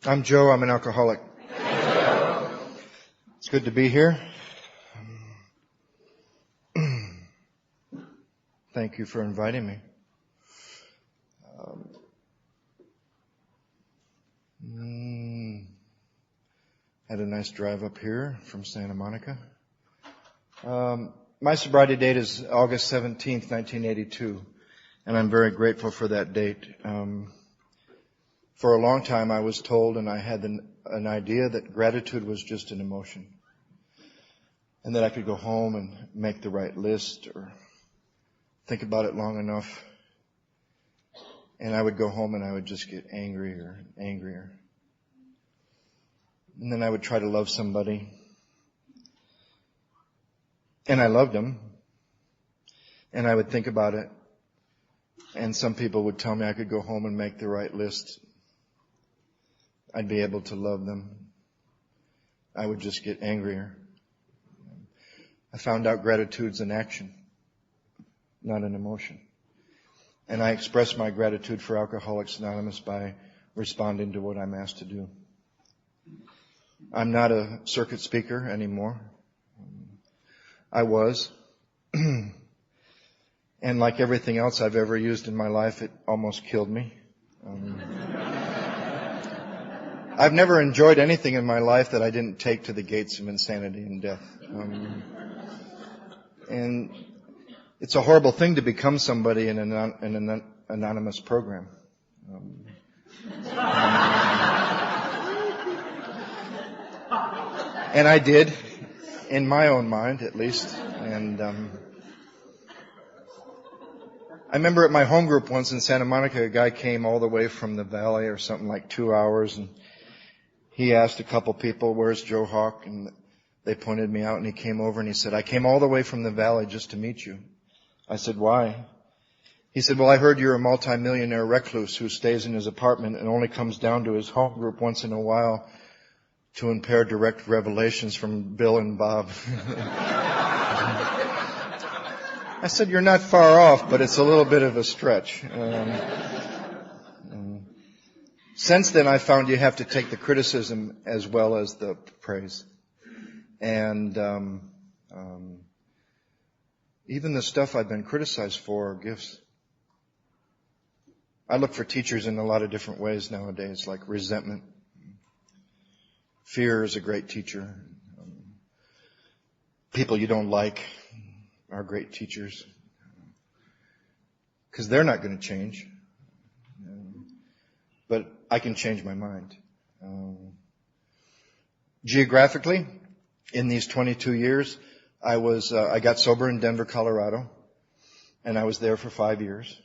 I'm Joe. I'm an alcoholic. It's good to be here. Thank you for inviting me. Had a nice drive up here from Santa Monica. My sobriety date is August 17th, 1982, and I'm very grateful for that date. For a long time I was told, and I had an idea, that gratitude was just an emotion, and that I could go home and make the right list or think about it long enough, and I would go home and I would just get angrier and angrier. And then I would try to love somebody, and I loved them, and I would think about it, and some people would tell me I could go home and make the right list. I'd be able to love them. I would just get angrier. I found out gratitude's an action, not an emotion. And I express my gratitude for Alcoholics Anonymous by responding to what I'm asked to do. I'm not a circuit speaker anymore. I was. And like everything else I've ever used in my life, it almost killed me. I've never enjoyed anything in my life that I didn't take to the gates of insanity and death. And it's a horrible thing to become somebody in an anonymous program. And I did, in my own mind at least. And I remember at my home group once in Santa Monica, a guy came all the way from the valley or something like 2 hours, and he asked a couple people, "Where's Joe Hawk?" And they pointed me out, and he came over and he said, "I came all the way from the valley just to meet you." I said, "Why?" He said, "Well, I heard you're a multimillionaire recluse who stays in his apartment and only comes down to his home group once in a while to impair direct revelations from Bill and Bob." I said, "You're not far off, but it's a little bit of a stretch." Since then, I found you have to take the criticism as well as the praise. And even the stuff I've been criticized for are gifts. I look for teachers in a lot of different ways nowadays, like resentment. Fear is a great teacher. People you don't like are great teachers, because they're not going to change. But I can change my mind. Geographically, in these 22 years, I got sober in Denver, Colorado, and I was there for 5 years.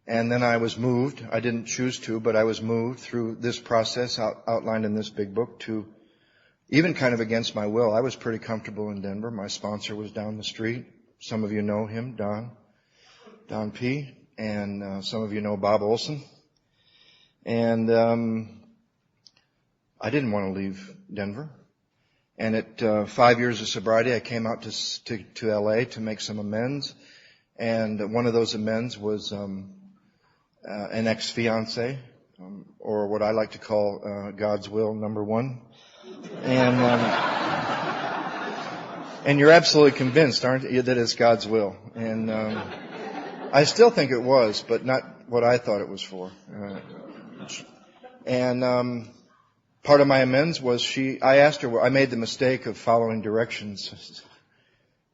And then I was moved. I didn't choose to, but I was moved through this process outlined in this big book to, even kind of against my will. I was pretty comfortable in Denver. My sponsor was down the street. Some of you know him, Don P. And some of you know Bob Olson. And I didn't want to leave Denver. And at 5 years of sobriety, I came out to L.A. to make some amends. And one of those amends was an ex-fiancé, or what I like to call God's will number one. And you're absolutely convinced, aren't you, that it's God's will? And I still think it was, but not what I thought it was for. And part of my amends was I asked her, I made the mistake of following directions,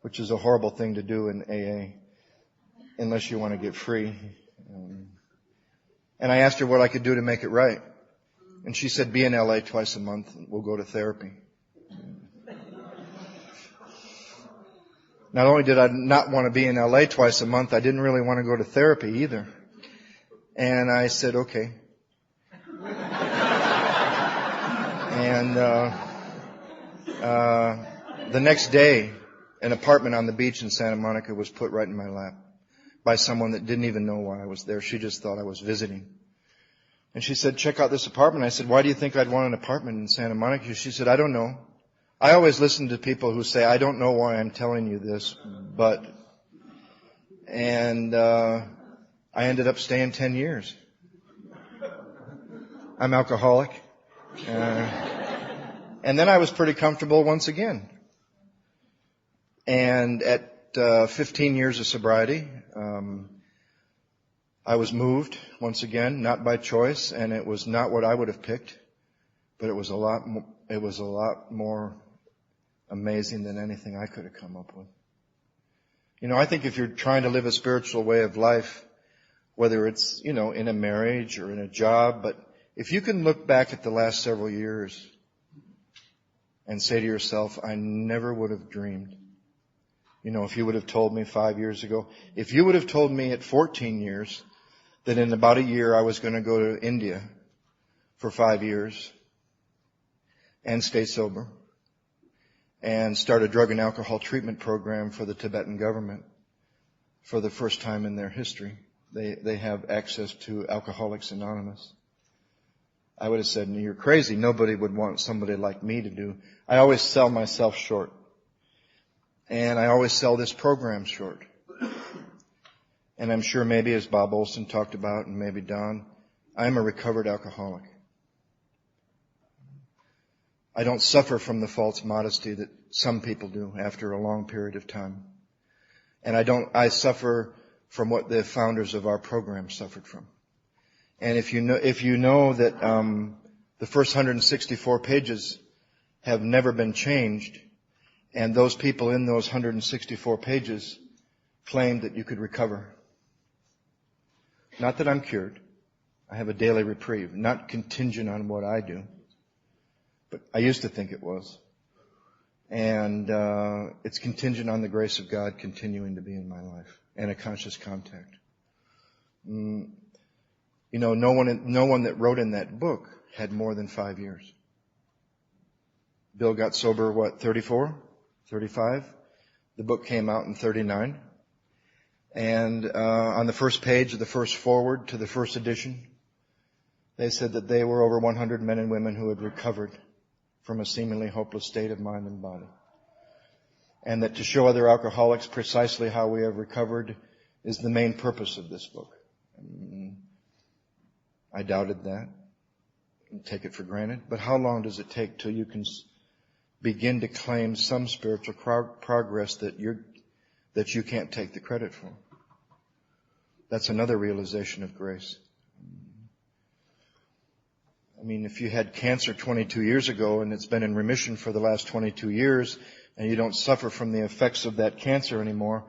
which is a horrible thing to do in AA, unless you want to get free. And I asked her what I could do to make it right. And she said, "Be in LA twice a month and we'll go to therapy." Not only did I not want to be in LA twice a month, I didn't really want to go to therapy either. And I said, "Okay." And the next day, an apartment on the beach in Santa Monica was put right in my lap by someone that didn't even know why I was there. She just thought I was visiting. And she said, "Check out this apartment." I said, "Why do you think I'd want an apartment in Santa Monica?" She said, "I don't know. I always listen to people who say, I don't know why I'm telling you this, but..." And I ended up staying 10 years. I'm alcoholic. And then I was pretty comfortable once again. And at 15 years of sobriety, I was moved once again, not by choice, and it was not what I would have picked, but it was a lot more amazing than anything I could have come up with. You know, I think if you're trying to live a spiritual way of life, whether it's, you know, in a marriage or in a job, but if you can look back at the last several years and say to yourself, I never would have dreamed. You know, if you would have told me 5 years ago, if you would have told me at 14 years that in about a year I was going to go to India for 5 years and stay sober and start a drug and alcohol treatment program for the Tibetan government for the first time in their history. They have access to Alcoholics Anonymous. I would have said, you're crazy. Nobody would want somebody like me to do. I always sell myself short. And I always sell this program short. And I'm sure maybe as Bob Olson talked about, and maybe Don, I'm a recovered alcoholic. I don't suffer from the false modesty that some people do after a long period of time. And I suffer from what the founders of our program suffered from. And if you know that the first 164 pages have never been changed, and those people in those 164 pages claimed that you could recover. Not that I'm cured. I have a daily reprieve, not contingent on what I do. But I used to think it was. And it's contingent on the grace of God continuing to be in my life and a conscious contact. You know, no one that wrote in that book had more than 5 years. Bill got sober, 34? 35? The book came out in 39. And on the first page of the first foreword to the first edition, they said that they were over 100 men and women who had recovered from a seemingly hopeless state of mind and body. And that to show other alcoholics precisely how we have recovered is the main purpose of this book. I doubted that and take it for granted. But how long does it take till you can begin to claim some spiritual progress that you can't take the credit for? That's another realization of grace. I mean, if you had cancer 22 years ago and it's been in remission for the last 22 years and you don't suffer from the effects of that cancer anymore,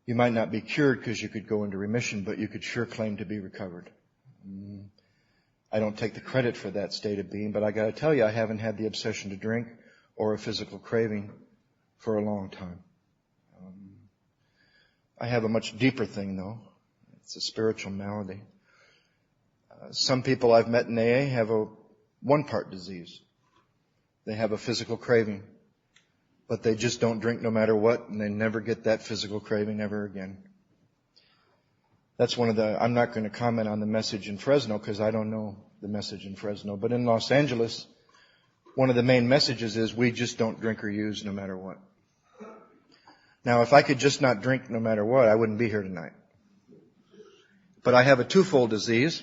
you might not be cured because you could go into remission, but you could sure claim to be recovered. I don't take the credit for that state of being, but I got to tell you, I haven't had the obsession to drink or a physical craving for a long time. I have a much deeper thing, though. It's a spiritual malady. Some people I've met in AA have a one-part disease. They have a physical craving, but they just don't drink no matter what, and they never get that physical craving ever again. That's I'm not going to comment on the message in Fresno because I don't know the message in Fresno, but in Los Angeles, one of the main messages is we just don't drink or use no matter what. Now, if I could just not drink no matter what, I wouldn't be here tonight. But I have a twofold disease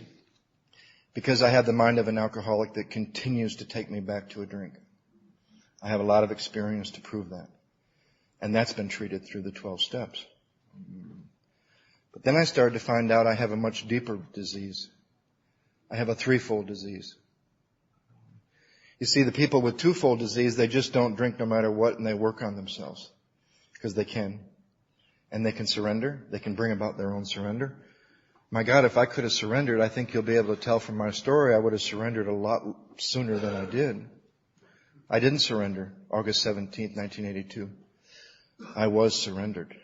because I have the mind of an alcoholic that continues to take me back to a drink. I have a lot of experience to prove that. And that's been treated through the 12 steps. But then I started to find out I have a much deeper disease. I have a threefold disease. You see, the people with twofold disease, they just don't drink no matter what, and they work on themselves because they can. And they can surrender. They can bring about their own surrender. My God, if I could have surrendered, I think you'll be able to tell from my story, I would have surrendered a lot sooner than I did. I didn't surrender August 17th, 1982. I was surrendered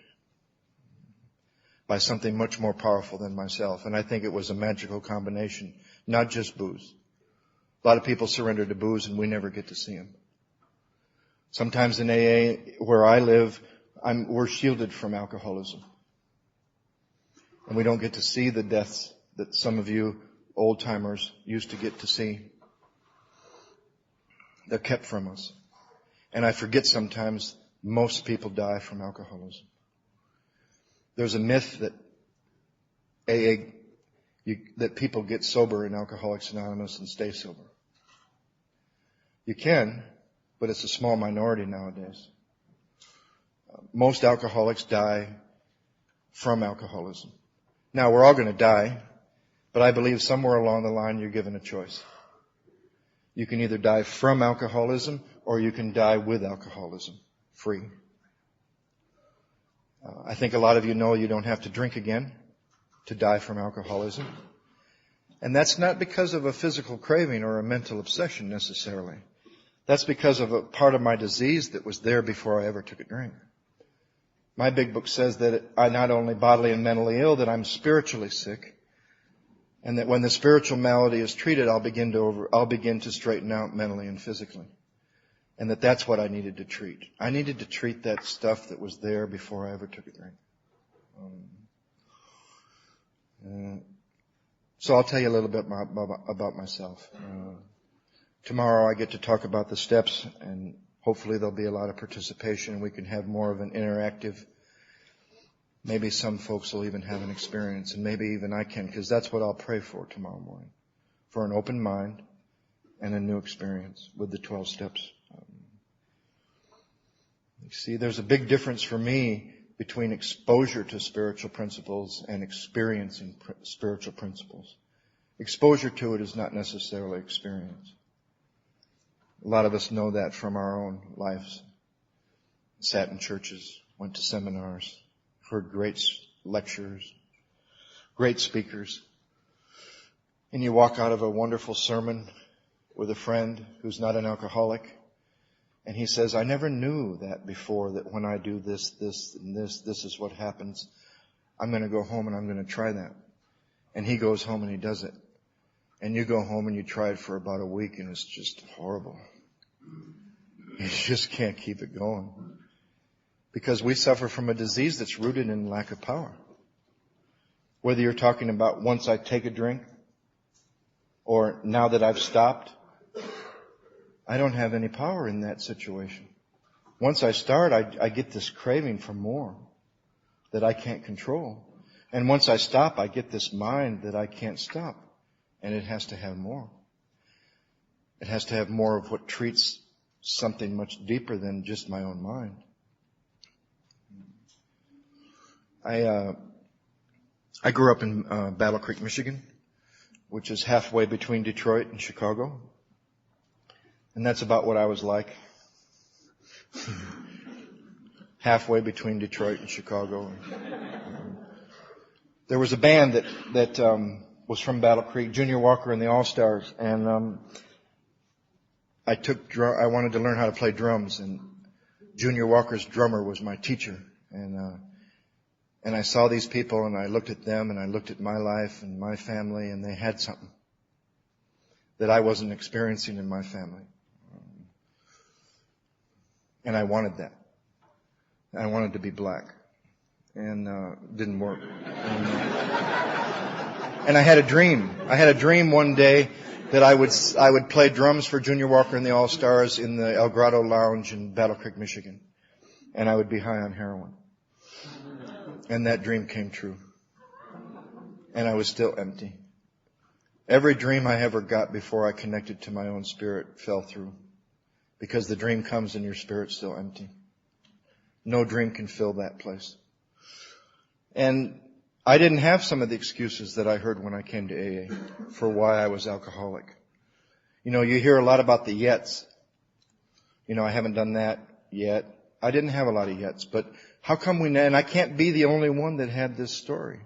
by something much more powerful than myself. And I think it was a magical combination, not just booze. A lot of people surrender to booze and we never get to see them. Sometimes in AA, where I live, we're shielded from alcoholism. And we don't get to see the deaths that some of you old-timers used to get to see. They're kept from us. And I forget sometimes most people die from alcoholism. There's a myth that that people get sober in Alcoholics Anonymous and stay sober. You can, but it's a small minority nowadays. Most alcoholics die from alcoholism. Now, we're all going to die, but I believe somewhere along the line you're given a choice. You can either die from alcoholism or you can die with alcoholism, free. I think a lot of you know you don't have to drink again to die from alcoholism. And that's not because of a physical craving or a mental obsession necessarily. That's because of a part of my disease that was there before I ever took a drink. My big book says that I'm not only bodily and mentally ill, that I'm spiritually sick. And that when the spiritual malady is treated, I'll begin to straighten out mentally and physically. And that's what I needed to treat. I needed to treat that stuff that was there before I ever took a drink. So I'll tell you a little bit about myself. Tomorrow I get to talk about the steps, and hopefully there'll be a lot of participation and we can have more of an interactive. Maybe some folks will even have an experience, and maybe even I can, because that's what I'll pray for tomorrow morning. For an open mind and a new experience with the 12 steps. You see, there's a big difference for me between exposure to spiritual principles and experiencing spiritual principles. Exposure to it is not necessarily experience. A lot of us know that from our own lives. Sat in churches, went to seminars, heard great lectures, great speakers. And you walk out of a wonderful sermon with a friend who's not an alcoholic, and he says, I never knew that before, that when I do this, and this is what happens. I'm going to go home and I'm going to try that. And he goes home and he does it. And you go home and you try it for about a week and it's just horrible. You just can't keep it going. Because we suffer from a disease that's rooted in lack of power. Whether you're talking about once I take a drink or now that I've stopped, I don't have any power in that situation. Once I start, I get this craving for more that I can't control. And once I stop, I get this mind that I can't stop. And it has to have more. It has to have more of what treats something much deeper than just my own mind. I grew up in Battle Creek, Michigan, which is halfway between Detroit and Chicago. And that's about what I was like. Halfway between Detroit and Chicago. There was a band that was from Battle Creek, Junior Walker and the All-Stars, and I wanted to learn how to play drums, and Junior Walker's drummer was my teacher, and I saw these people, and I looked at them, and I looked at my life and my family, and they had something that I wasn't experiencing in my family. And I wanted that. I wanted to be black. And didn't work. And I had a dream. I had a dream one day that I would play drums for Junior Walker and the All-Stars in the El Grotto Lounge in Battle Creek, Michigan. And I would be high on heroin. And that dream came true. And I was still empty. Every dream I ever got before I connected to my own spirit fell through. Because the dream comes and your spirit's still empty. No dream can fill that place. And I didn't have some of the excuses that I heard when I came to AA for why I was alcoholic. You know, you hear a lot about the yets. You know, I haven't done that yet. I didn't have a lot of yets, but how come and I can't be the only one that had this story.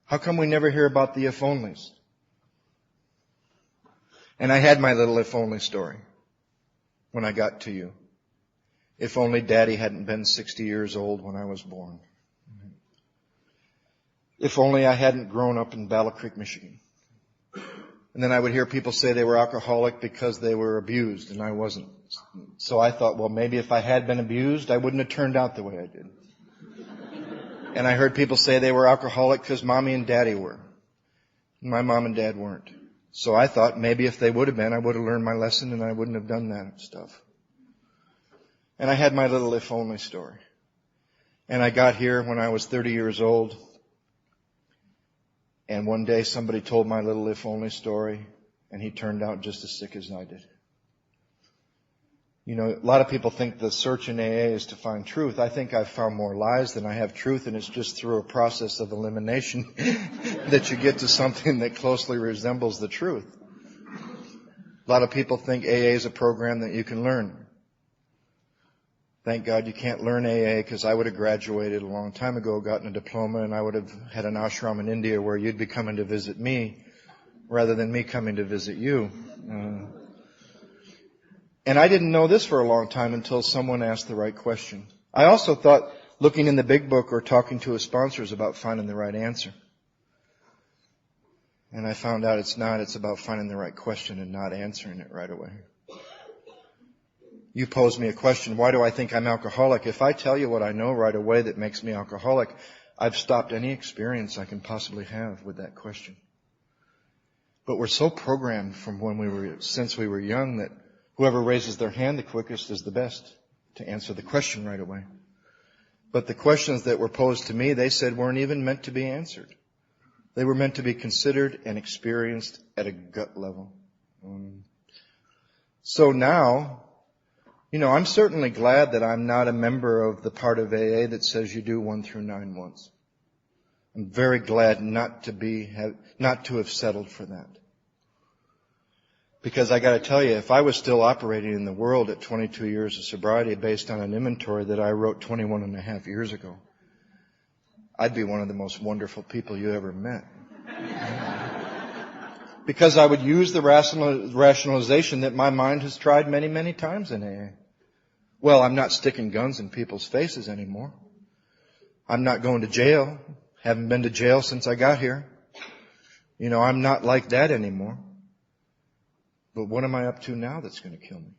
How come we never hear about the if onlys? And I had my little if only story when I got to you. If only Daddy hadn't been 60 years old when I was born. If only I hadn't grown up in Battle Creek, Michigan. And then I would hear people say they were alcoholic because they were abused, and I wasn't. So I thought, well, maybe if I had been abused, I wouldn't have turned out the way I did. And I heard people say they were alcoholic because Mommy and Daddy were. My mom and dad weren't. So I thought maybe if they would have been, I would have learned my lesson and I wouldn't have done that stuff. And I had my little if only story. And I got here when I was 30 years old. And one day somebody told my little if only story, and he turned out just as sick as I did. You know, a lot of people think the search in AA is to find truth. I think I've found more lies than I have truth, and it's just through a process of elimination that you get to something that closely resembles the truth. A lot of people think AA is a program that you can learn. Thank God you can't learn AA, because I would have graduated a long time ago, gotten a diploma, and I would have had an ashram in India where you'd be coming to visit me rather than me coming to visit you. And I didn't know this for a long time until someone asked the right question. I also thought looking in the big book or talking to a sponsor is about finding the right answer. And I found out it's not. It's about finding the right question and not answering it right away. You posed me a question, why do I think I'm alcoholic? If I tell you what I know right away that makes me alcoholic, I've stopped any experience I can possibly have with that question. But we're so programmed from since we were young that whoever raises their hand the quickest is the best to answer the question right away. But the questions that were posed to me, they said weren't even meant to be answered. They were meant to be considered and experienced at a gut level. So now, you know, I'm certainly glad that I'm not a member of the part of AA that says you do 1 through 9 once. I'm very glad not to have settled for that. Because I got to tell you, if I was still operating in the world at 22 years of sobriety based on an inventory that I wrote 21 and a half years ago, I'd be one of the most wonderful people you ever met. Because I would use the rationalization that my mind has tried many, many times in AA. Well, I'm not sticking guns in people's faces anymore. I'm not going to jail. Haven't been to jail since I got here. You know, I'm not like that anymore. But what am I up to now that's going to kill me?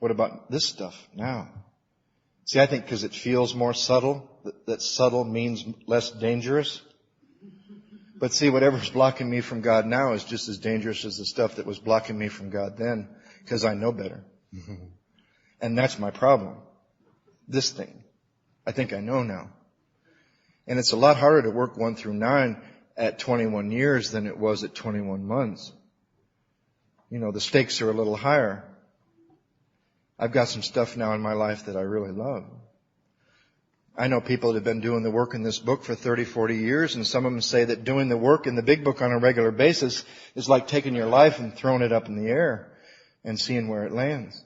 What about this stuff now? See, I think because it feels more subtle, that subtle means less dangerous. But see, whatever's blocking me from God now is just as dangerous as the stuff that was blocking me from God then, because I know better. And that's my problem. This thing. I think I know now. And it's a lot harder to work 1 through 9 at 21 years than it was at 21 months. You know, the stakes are a little higher. I've got some stuff now in my life that I really love. I know people that have been doing the work in this book for 30, 40 years, and some of them say that doing the work in the big book on a regular basis is like taking your life and throwing it up in the air and seeing where it lands.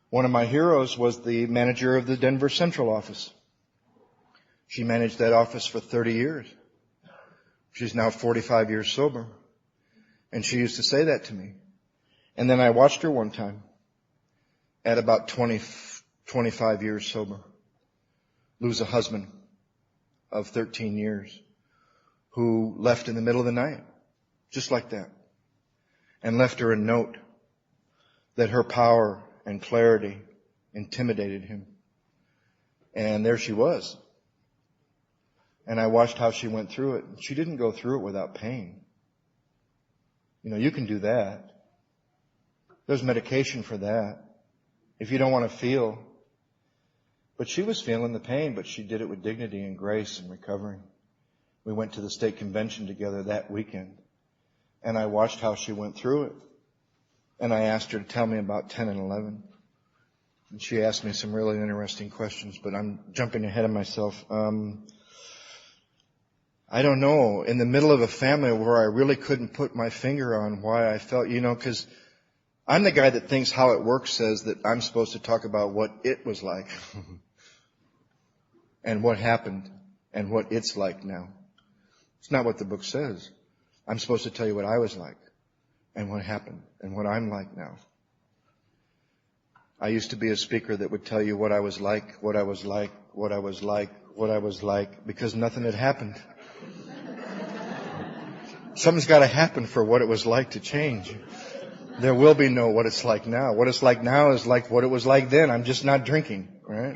One of my heroes was the manager of the Denver Central office. She managed that office for 30 years. She's now 45 years sober. And she used to say that to me. And then I watched her one time at about 25 years sober lose a husband of 13 years who left in the middle of the night, just like that, and left her a note that her power and clarity intimidated him. And there she was. And I watched how she went through it. She didn't go through it without pain. You know, you can do that. There's medication for that if you don't want to feel. But she was feeling the pain, but she did it with dignity and grace and recovering. We went to the state convention together that weekend, and I watched how she went through it. And I asked her to tell me about 10 and 11. And she asked me some really interesting questions, but I'm jumping ahead of myself. I don't know, in the middle of a family where I really couldn't put my finger on why I felt, you know, because I'm the guy that thinks How It Works says that I'm supposed to talk about what it was like and what happened and what it's like now. It's not what the book says. I'm supposed to tell you what I was like and what happened and what I'm like now. I used to be a speaker that would tell you what I was like, what I was like, what I was like, what I was like, because nothing had happened. Something's got to happen for what it was like to change. There will be no what it's like now. What it's like now is like what it was like then. I'm just not drinking, right?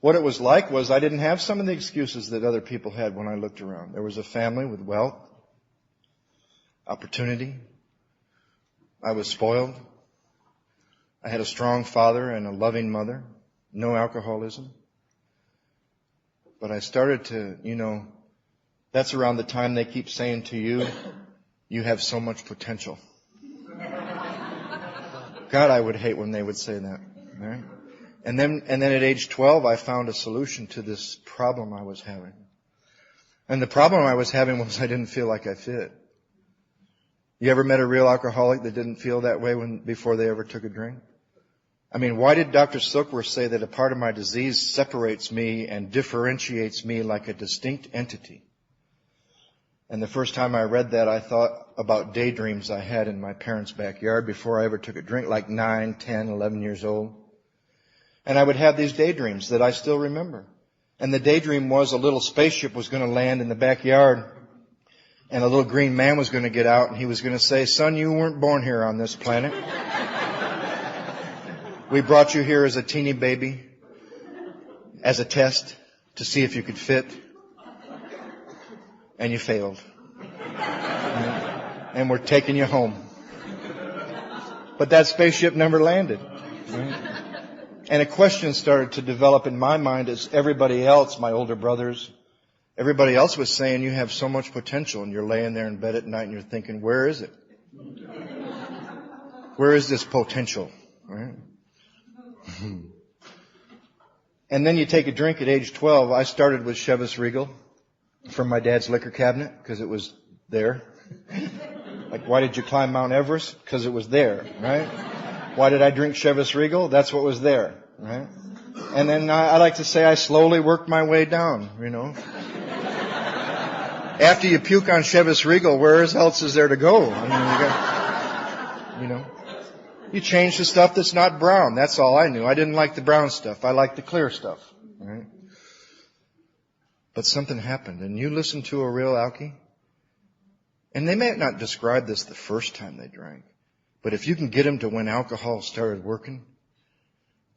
What it was like was I didn't have some of the excuses that other people had when I looked around. There was a family with wealth, opportunity. I was spoiled. I had a strong father and a loving mother. No alcoholism. But I started to, you know, that's around the time they keep saying to you, You have so much potential. God, I would hate when they would say that. Right? And then at age 12, I found a solution to this problem I was having. And the problem I was having was I didn't feel like I fit. You ever met a real alcoholic that didn't feel that way before they ever took a drink? I mean, why did Dr. Silkworth say that a part of my disease separates me and differentiates me like a distinct entity? And the first time I read that, I thought about daydreams I had in my parents' backyard before I ever took a drink, like 9, 10, 11 years old. And I would have these daydreams that I still remember. And the daydream was a little spaceship was going to land in the backyard, and a little green man was going to get out, and he was going to say, "Son, you weren't born here on this planet. We brought you here as a teeny baby, as a test, to see if you could fit. And you failed. And we're taking you home." But that spaceship never landed. Right? And a question started to develop in my mind as everybody else, my older brothers, everybody else was saying, "You have so much potential," and you're laying there in bed at night and you're thinking, where is it? Where is this potential? Right? And then you take a drink at age 12. I started with Chivas Regal from my dad's liquor cabinet because it was there. Like, why did you climb Mount Everest? Because it was there, right? Why did I drink Chivas Regal? That's what was there, right? And then I like to say I slowly worked my way down, you know. After you puke on Chivas Regal, where else is there to go? I mean, you know. You change the stuff that's not brown. That's all I knew. I didn't like the brown stuff. I liked the clear stuff. Right? But something happened. And you listen to a real alkie, and they may not describe this the first time they drank, but if you can get them to when alcohol started working,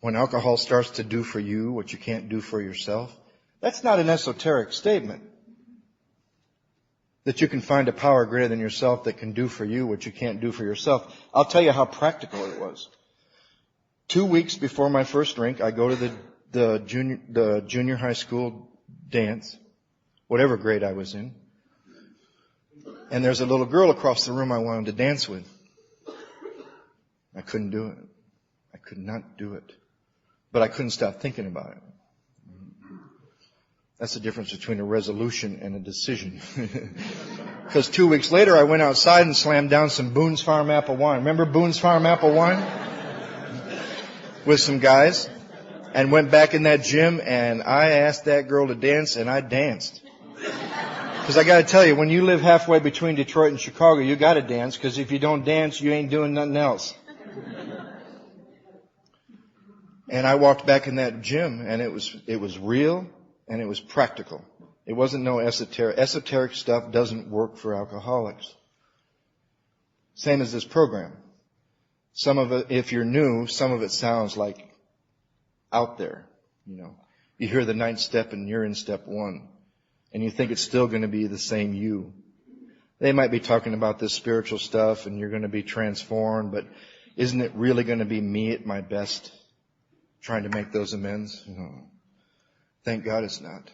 when alcohol starts to do for you what you can't do for yourself, that's not an esoteric statement. That you can find a power greater than yourself that can do for you what you can't do for yourself. I'll tell you how practical it was. 2 weeks before my first drink, I go to the junior high school dance, whatever grade I was in. And there's a little girl across the room I wanted to dance with. I couldn't do it. I could not do it. But I couldn't stop thinking about it. That's the difference between a resolution and a decision. Because 2 weeks later, I went outside and slammed down some Boone's Farm apple wine. Remember Boone's Farm apple wine? With some guys. And went back in that gym, and I asked that girl to dance, and I danced. Because I got to tell you, when you live halfway between Detroit and Chicago, you got to dance, because if you don't dance, you ain't doing nothing else. And I walked back in that gym, and it was real. And it was practical. It wasn't no esoteric. Esoteric stuff doesn't work for alcoholics. Same as this program. Some of it, if you're new, some of it sounds like out there. You know, you hear the 9th step and you're in step 1. And you think it's still going to be the same you. They might be talking about this spiritual stuff and you're going to be transformed, but isn't it really going to be me at my best trying to make those amends? You know. Thank God it's not.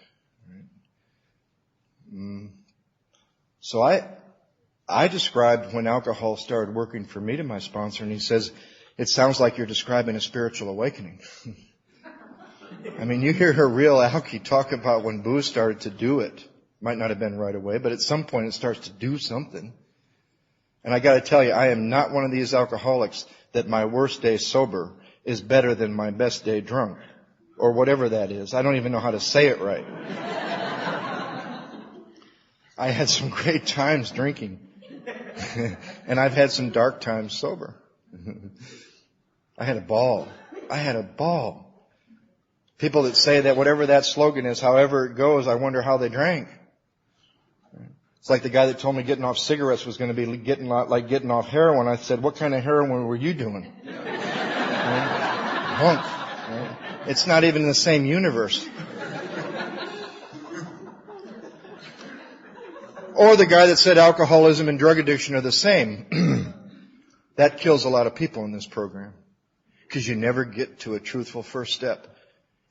So I described when alcohol started working for me to my sponsor, and he says, "It sounds like you're describing a spiritual awakening." I mean, you hear her real alkie talk about when booze started to do it. Might not have been right away, but at some point it starts to do something. And I got to tell you, I am not one of these alcoholics that my worst day sober is better than my best day drunk. Or whatever that is. I don't even know how to say it right. I had some great times drinking. And I've had some dark times sober. I had a ball. People that say that whatever that slogan is, however it goes, I wonder how they drank. It's like the guy that told me getting off cigarettes was going to be getting off heroin. I said, "What kind of heroin were you doing?" Punk. It's not even in the same universe. Or the guy that said alcoholism and drug addiction are the same. That kills a lot of people in this program. Because you never get to a truthful first step.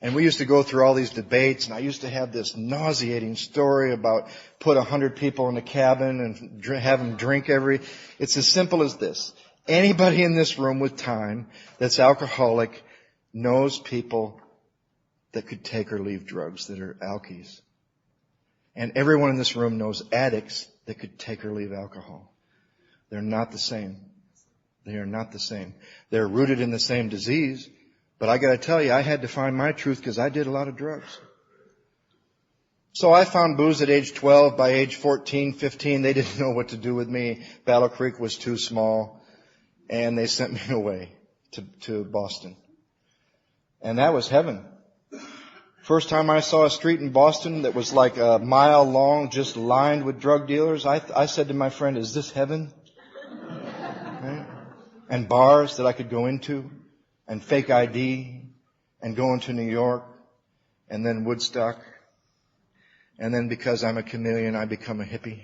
And we used to go through all these debates, and I used to have this nauseating story about put 100 people in a cabin and have them drink It's as simple as this. Anybody in this room with time that's alcoholic knows people that could take or leave drugs that are alkies. And everyone in this room knows addicts that could take or leave alcohol. They're not the same. They are not the same. They're rooted in the same disease. But I got to tell you, I had to find my truth because I did a lot of drugs. So I found booze at age 12. By age 14, 15, they didn't know what to do with me. Battle Creek was too small. And they sent me away to Boston. And that was heaven. First time I saw a street in Boston that was like a mile long, just lined with drug dealers, I said to my friend, is this heaven? Right? And bars that I could go into, and fake ID, and go into New York, and then Woodstock. And then because I'm a chameleon, I become a hippie.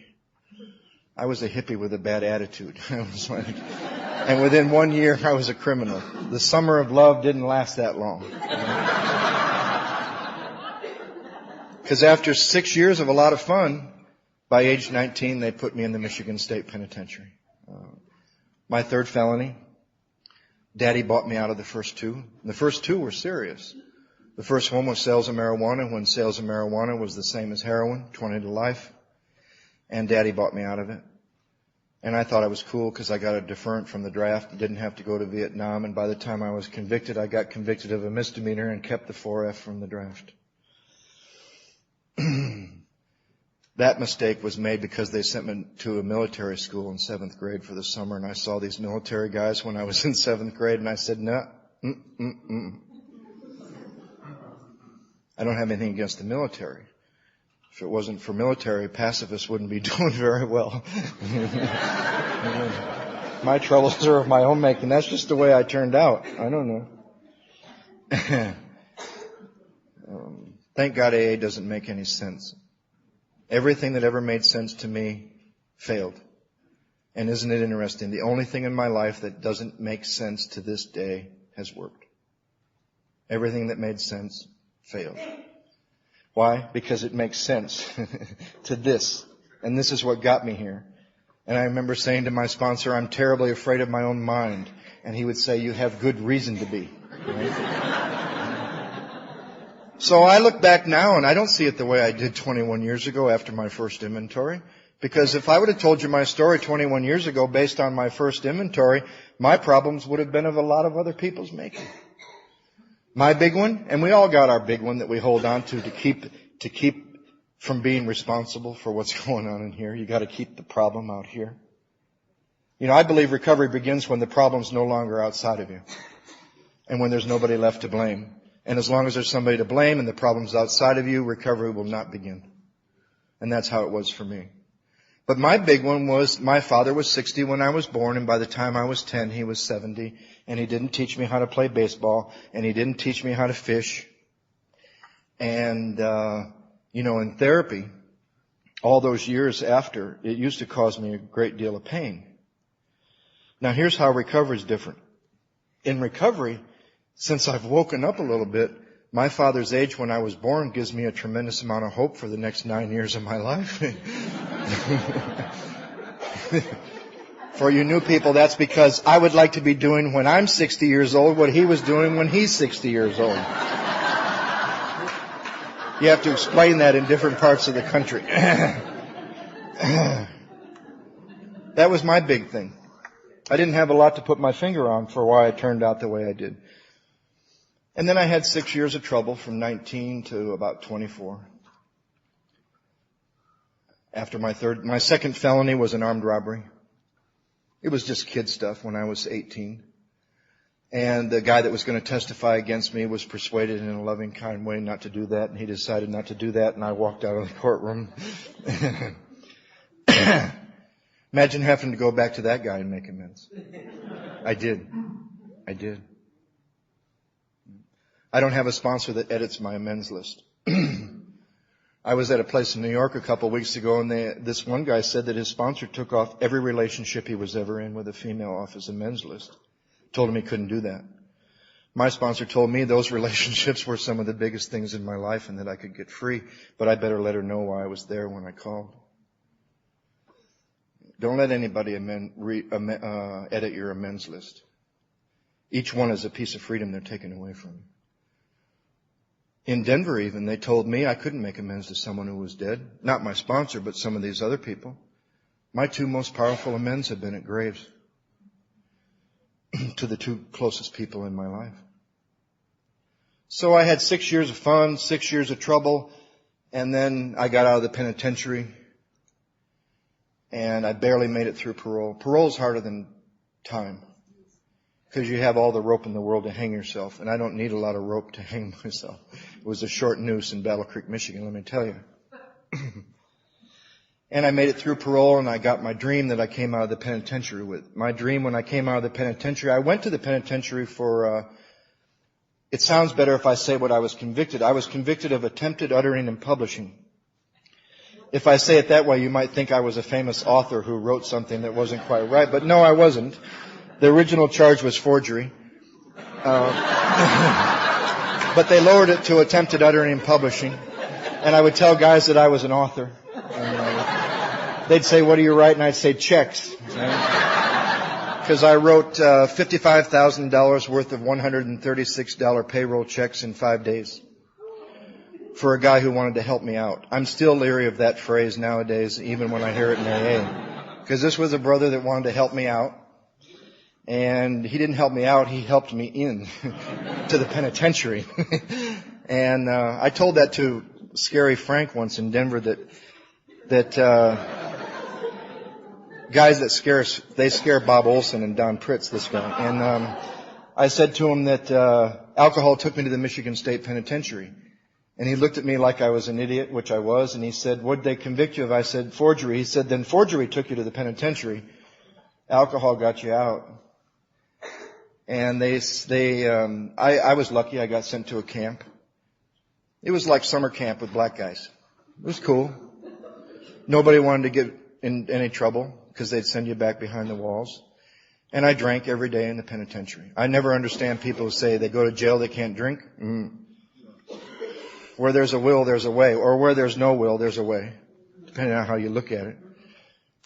I was a hippie with a bad attitude. And within 1 year, I was a criminal. The summer of love didn't last that long. Because after 6 years of a lot of fun, by age 19, they put me in the Michigan State Penitentiary. My third felony, Daddy bought me out of the first two. The first two were serious. The first one was sales of marijuana, when sales of marijuana was the same as heroin, 20 to life. And Daddy bought me out of it. And I thought I was cool because I got a deferment from the draft, didn't have to go to Vietnam. And by the time I was convicted, I got convicted of a misdemeanor and kept the 4F from the draft. That mistake was made because they sent me to a military school in 7th grade for the summer, and I saw these military guys when I was in 7th grade, and I said, no, I don't have anything against the military. If it wasn't for military, pacifists wouldn't be doing very well. My troubles are of my own making. That's just the way I turned out. I don't know. Thank God AA doesn't make any sense. Everything that ever made sense to me failed. And isn't it interesting? The only thing in my life that doesn't make sense to this day has worked. Everything that made sense failed. Why? Because it makes sense to this. And this is what got me here. And I remember saying to my sponsor, I'm terribly afraid of my own mind. And he would say, you have good reason to be. Right? So I look back now and I don't see it the way I did 21 years ago after my first inventory. Because if I would have told you my story 21 years ago based on my first inventory, my problems would have been of a lot of other people's making. My big one, and we all got our big one that we hold on to keep from being responsible for what's going on in here. You got to keep the problem out here. You know, I believe recovery begins when the problem's no longer outside of you. And when there's nobody left to blame. And as long as there's somebody to blame and the problem's outside of you, recovery will not begin. And that's how it was for me. But my big one was my father was 60 when I was born, and by the time I was 10, he was 70. And he didn't teach me how to play baseball, and he didn't teach me how to fish. And, in therapy, all those years after, it used to cause me a great deal of pain. Now here's how recovery is different. In recovery, since I've woken up a little bit, my father's age when I was born gives me a tremendous amount of hope for the next 9 years of my life. For you new people, that's because I would like to be doing when I'm 60 years old what he was doing when he's 60 years old. You have to explain that in different parts of the country. That was my big thing. I didn't have a lot to put my finger on for why I turned out the way I did. And then I had 6 years of trouble from 19 to about 24. After my second felony was an armed robbery. It was just kid stuff when I was 18. And the guy that was going to testify against me was persuaded in a loving, kind way not to do that. And he decided not to do that. And I walked out of the courtroom. Imagine having to go back to that guy and make amends. I did. I don't have a sponsor that edits my amends list. I was at a place in New York a couple of weeks ago, and this one guy said that his sponsor took off every relationship he was ever in with a female off his amends list. Told him he couldn't do that. My sponsor told me those relationships were some of the biggest things in my life and that I could get free, but I better let her know why I was there when I called. Don't let anybody edit your amends list. Each one is a piece of freedom they're taking away from you. In Denver even, they told me I couldn't make amends to someone who was dead. Not my sponsor, but some of these other people. My two most powerful amends have been at graves to the two closest people in my life. So I had 6 years of fun, 6 years of trouble, and then I got out of the penitentiary, and I barely made it through parole. Parole's harder than time, because you have all the rope in the world to hang yourself, and I don't need a lot of rope to hang myself. It was a short noose in Battle Creek, Michigan, let me tell you. And I made it through parole, and I got my dream that I came out of the penitentiary with. My dream when I came out of the penitentiary, I went to the penitentiary for, it sounds better if I say what I was convicted. I was convicted of attempted uttering and publishing. If I say it that way, you might think I was a famous author who wrote something that wasn't quite right, but no, I wasn't. The original charge was forgery. But they lowered it to attempted uttering and publishing. And I would tell guys that I was an author. And they'd say, what do you write? And I'd say checks. Because I wrote $55,000 worth of $136 payroll checks in 5 days for a guy who wanted to help me out. I'm still leery of that phrase nowadays, even when I hear it in AA. Because this was a brother that wanted to help me out. And he didn't help me out, he helped me in to the penitentiary. And I told that to Scary Frank once in Denver that guys that scare Bob Olson and Don Pritz, this guy. And I said to him that alcohol took me to the Michigan State Penitentiary. And he looked at me like I was an idiot, which I was, and he said, what'd they convict you of? I said, forgery. He said, then forgery took you to the penitentiary. Alcohol got you out. And I was lucky. I got sent to a camp. It was like summer camp with black guys. It was cool. Nobody wanted to get in any trouble because they'd send you back behind the walls. And I drank every day in the penitentiary. I never understand people who say they go to jail, they can't drink. Where there's a will, there's a way. Or where there's no will, there's a way. Depending on how you look at it.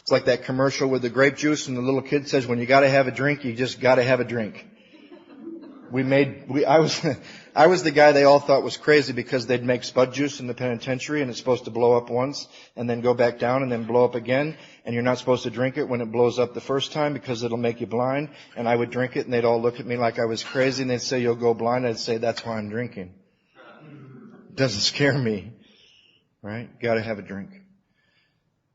It's like that commercial with the grape juice and the little kid says, when you gotta have a drink, you just gotta have a drink. I was the guy they all thought was crazy because they'd make spud juice in the penitentiary and it's supposed to blow up once and then go back down and then blow up again, and you're not supposed to drink it when it blows up the first time because it'll make you blind. And I would drink it and they'd all look at me like I was crazy and they'd say, you'll go blind. I'd say, that's why I'm drinking. It doesn't scare me. Right? Gotta have a drink.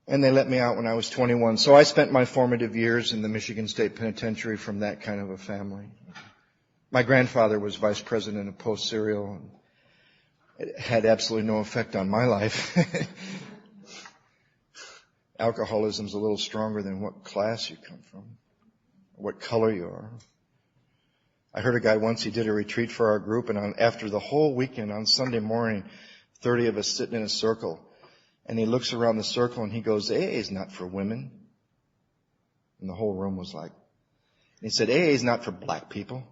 And they let me out when I was 21. So I spent my formative years in the Michigan State Penitentiary from that kind of a family. My grandfather was vice president of Post Cereal. It had absolutely no effect on my life. Alcoholism's a little stronger than what class you come from, what color you are. I heard a guy once, he did a retreat for our group, and after the whole weekend, on Sunday morning, 30 of us sitting in a circle, and he looks around the circle and he goes, AA is not for women. And the whole room was like, he said, AA is not for black people.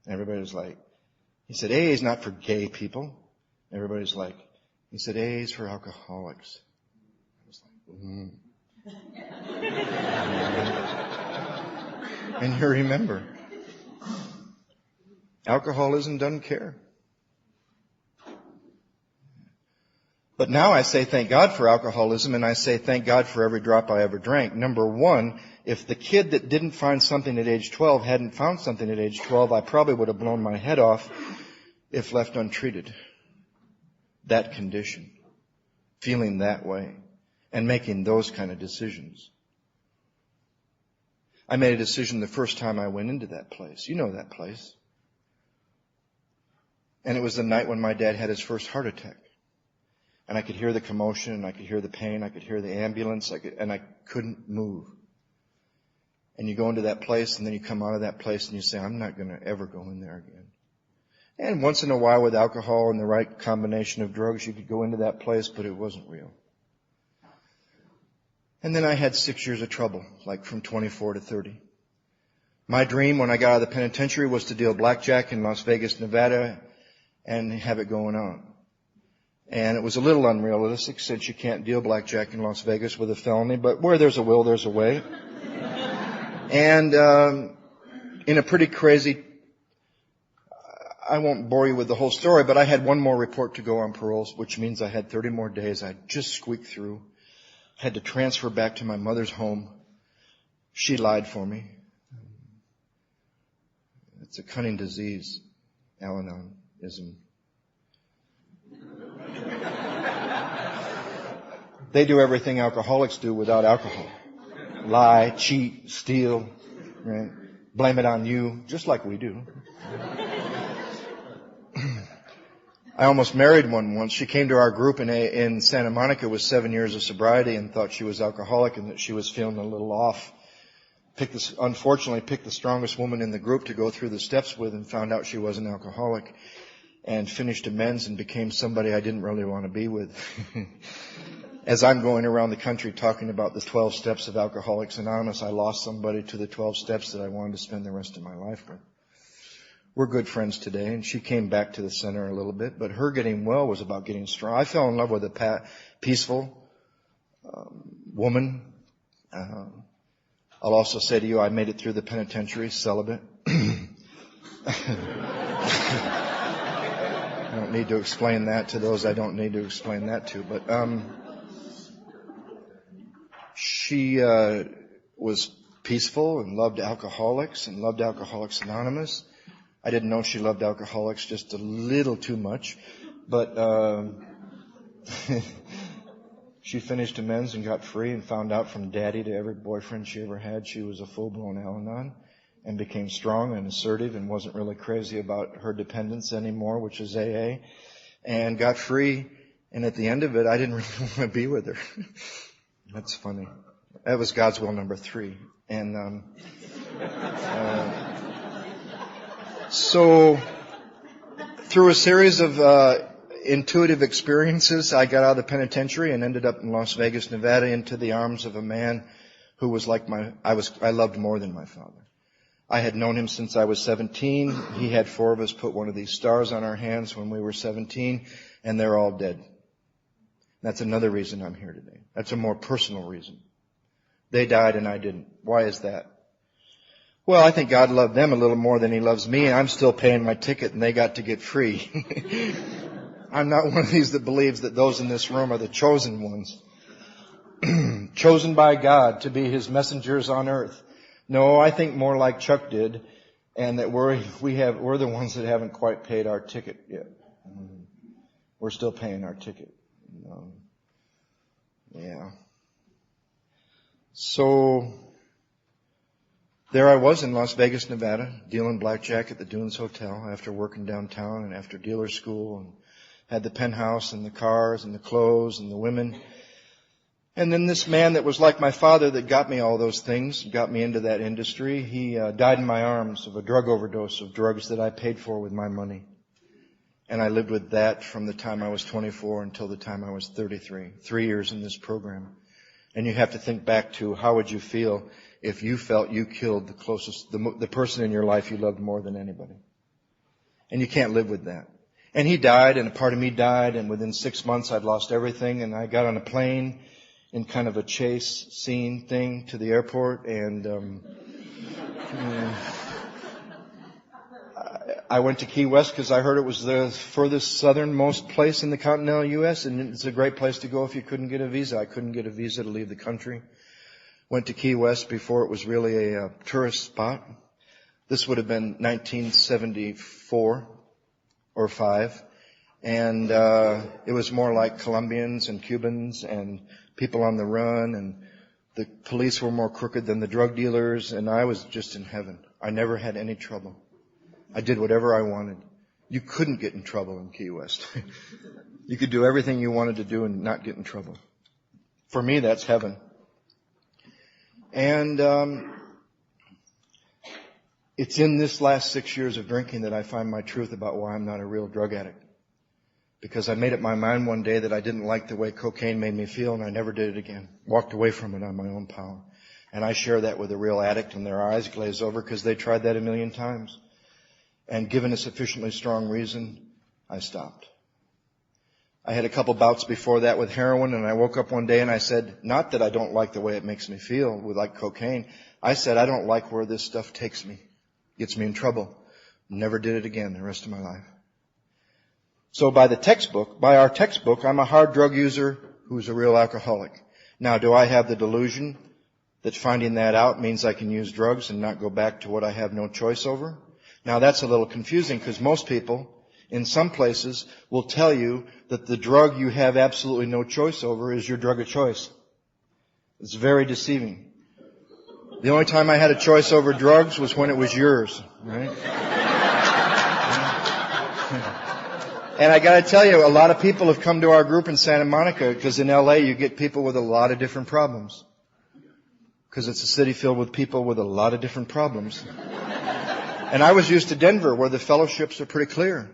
And everybody was like, he said, AA is not for gay people. Everybody was like, he said, AA is for alcoholics. I was like, And you remember, alcoholism doesn't care. But now I say thank God for alcoholism, and I say thank God for every drop I ever drank. Number one, if the kid that didn't find something at age 12 hadn't found something at age 12, I probably would have blown my head off if left untreated. That condition. Feeling that way. And making those kind of decisions. I made a decision the first time I went into that place. You know that place. And it was the night when my dad had his first heart attack. And I could hear the commotion, and I could hear the pain, I could hear the ambulance, and I couldn't move. And you go into that place, and then you come out of that place, and you say, I'm not going to ever go in there again. And once in a while with alcohol and the right combination of drugs, you could go into that place, but it wasn't real. And then I had 6 years of trouble, like from 24 to 30. My dream when I got out of the penitentiary was to deal blackjack in Las Vegas, Nevada, and have it going on. And it was a little unrealistic since you can't deal blackjack in Las Vegas with a felony, but where there's a will, there's a way. And in a pretty crazy, I won't bore you with the whole story, but I had one more report to go on paroles, which means I had 30 more days. I just squeaked through. Had to transfer back to my mother's home. She lied for me. It's a cunning disease, Al-Anonism. They do everything alcoholics do without alcohol. Lie, cheat, steal, right? Blame it on you, just like we do. I almost married one once. She came to our group in Santa Monica with 7 years of sobriety and thought she was alcoholic and that she was feeling a little off. Unfortunately picked the strongest woman in the group to go through the steps with and found out she was an alcoholic and finished amends and became somebody I didn't really want to be with. As I'm going around the country talking about the 12 steps of Alcoholics Anonymous, I lost somebody to the 12 steps that I wanted to spend the rest of my life with. We're good friends today, and she came back to the center a little bit, but her getting well was about getting strong. I fell in love with a peaceful woman. I'll also say to you, I made it through the penitentiary, celibate. I don't need to explain that to those I don't need to explain that to, but she was peaceful and loved Alcoholics and loved Alcoholics Anonymous. I didn't know she loved alcoholics just a little too much, but she finished amends and got free and found out from daddy to every boyfriend she ever had she was a full-blown Al-Anon and became strong and assertive and wasn't really crazy about her dependence anymore, which is AA, and got free. And at the end of it, I didn't really want to be with her. That's funny. That was God's will number 3. And so through a series of intuitive experiences, I got out of the penitentiary and ended up in Las Vegas, Nevada, into the arms of a man who was like I loved more than my father. I had known him since I was 17. He had 4 of us put one of these stars on our hands when we were 17, and they're all dead. That's another reason I'm here today. That's a more personal reason. They died and I didn't. Why is that? Well, I think God loved them a little more than He loves me, and I'm still paying my ticket and they got to get free. I'm not one of these that believes that those in this room are the chosen ones. Chosen by God to be His messengers on earth. No, I think more like Chuck did, and that we're the ones that haven't quite paid our ticket yet. We're still paying our ticket. Yeah. So there I was in Las Vegas, Nevada, dealing blackjack at the Dunes Hotel after working downtown and after dealer school, and had the penthouse and the cars and the clothes and the women. And then this man that was like my father that got me all those things, got me into that industry, he died in my arms of a drug overdose of drugs that I paid for with my money. And I lived with that from the time I was 24 until the time I was 33. 3 years in this program. And you have to think back to how would you feel if you felt you killed the closest, the person in your life you loved more than anybody. And you can't live with that. And he died, and a part of me died, and within 6 months I'd lost everything, and I got on a plane in kind of a chase scene thing to the airport, and I went to Key West because I heard it was the furthest southernmost place in the continental U.S., and it's a great place to go if you couldn't get a visa. I couldn't get a visa to leave the country. Went to Key West before it was really a tourist spot. This would have been 1974 or 5. And it was more like Colombians and Cubans and people on the run, and the police were more crooked than the drug dealers, and I was just in heaven. I never had any trouble. I did whatever I wanted. You couldn't get in trouble in Key West. You could do everything you wanted to do and not get in trouble. For me, that's heaven. And it's in this last 6 years of drinking that I find my truth about why I'm not a real drug addict. Because I made up my mind one day that I didn't like the way cocaine made me feel, and I never did it again. Walked away from it on my own power. And I share that with a real addict, and their eyes glaze over because they tried that 1,000,000 times. And given a sufficiently strong reason, I stopped. I had a couple bouts before that with heroin, and I woke up one day and I said, not that I don't like the way it makes me feel with like cocaine. I said, I don't like where this stuff takes me. Gets me in trouble. Never did it again the rest of my life. So by our textbook, I'm a hard drug user who's a real alcoholic. Now, do I have the delusion that finding that out means I can use drugs and not go back to what I have no choice over? Now, that's a little confusing because most people in some places will tell you that the drug you have absolutely no choice over is your drug of choice. It's very deceiving. The only time I had a choice over drugs was when it was yours, right? And I gotta tell you, a lot of people have come to our group in Santa Monica because in LA you get people with a lot of different problems. Because it's a city filled with people with a lot of different problems. And I was used to Denver where the fellowships are pretty clear.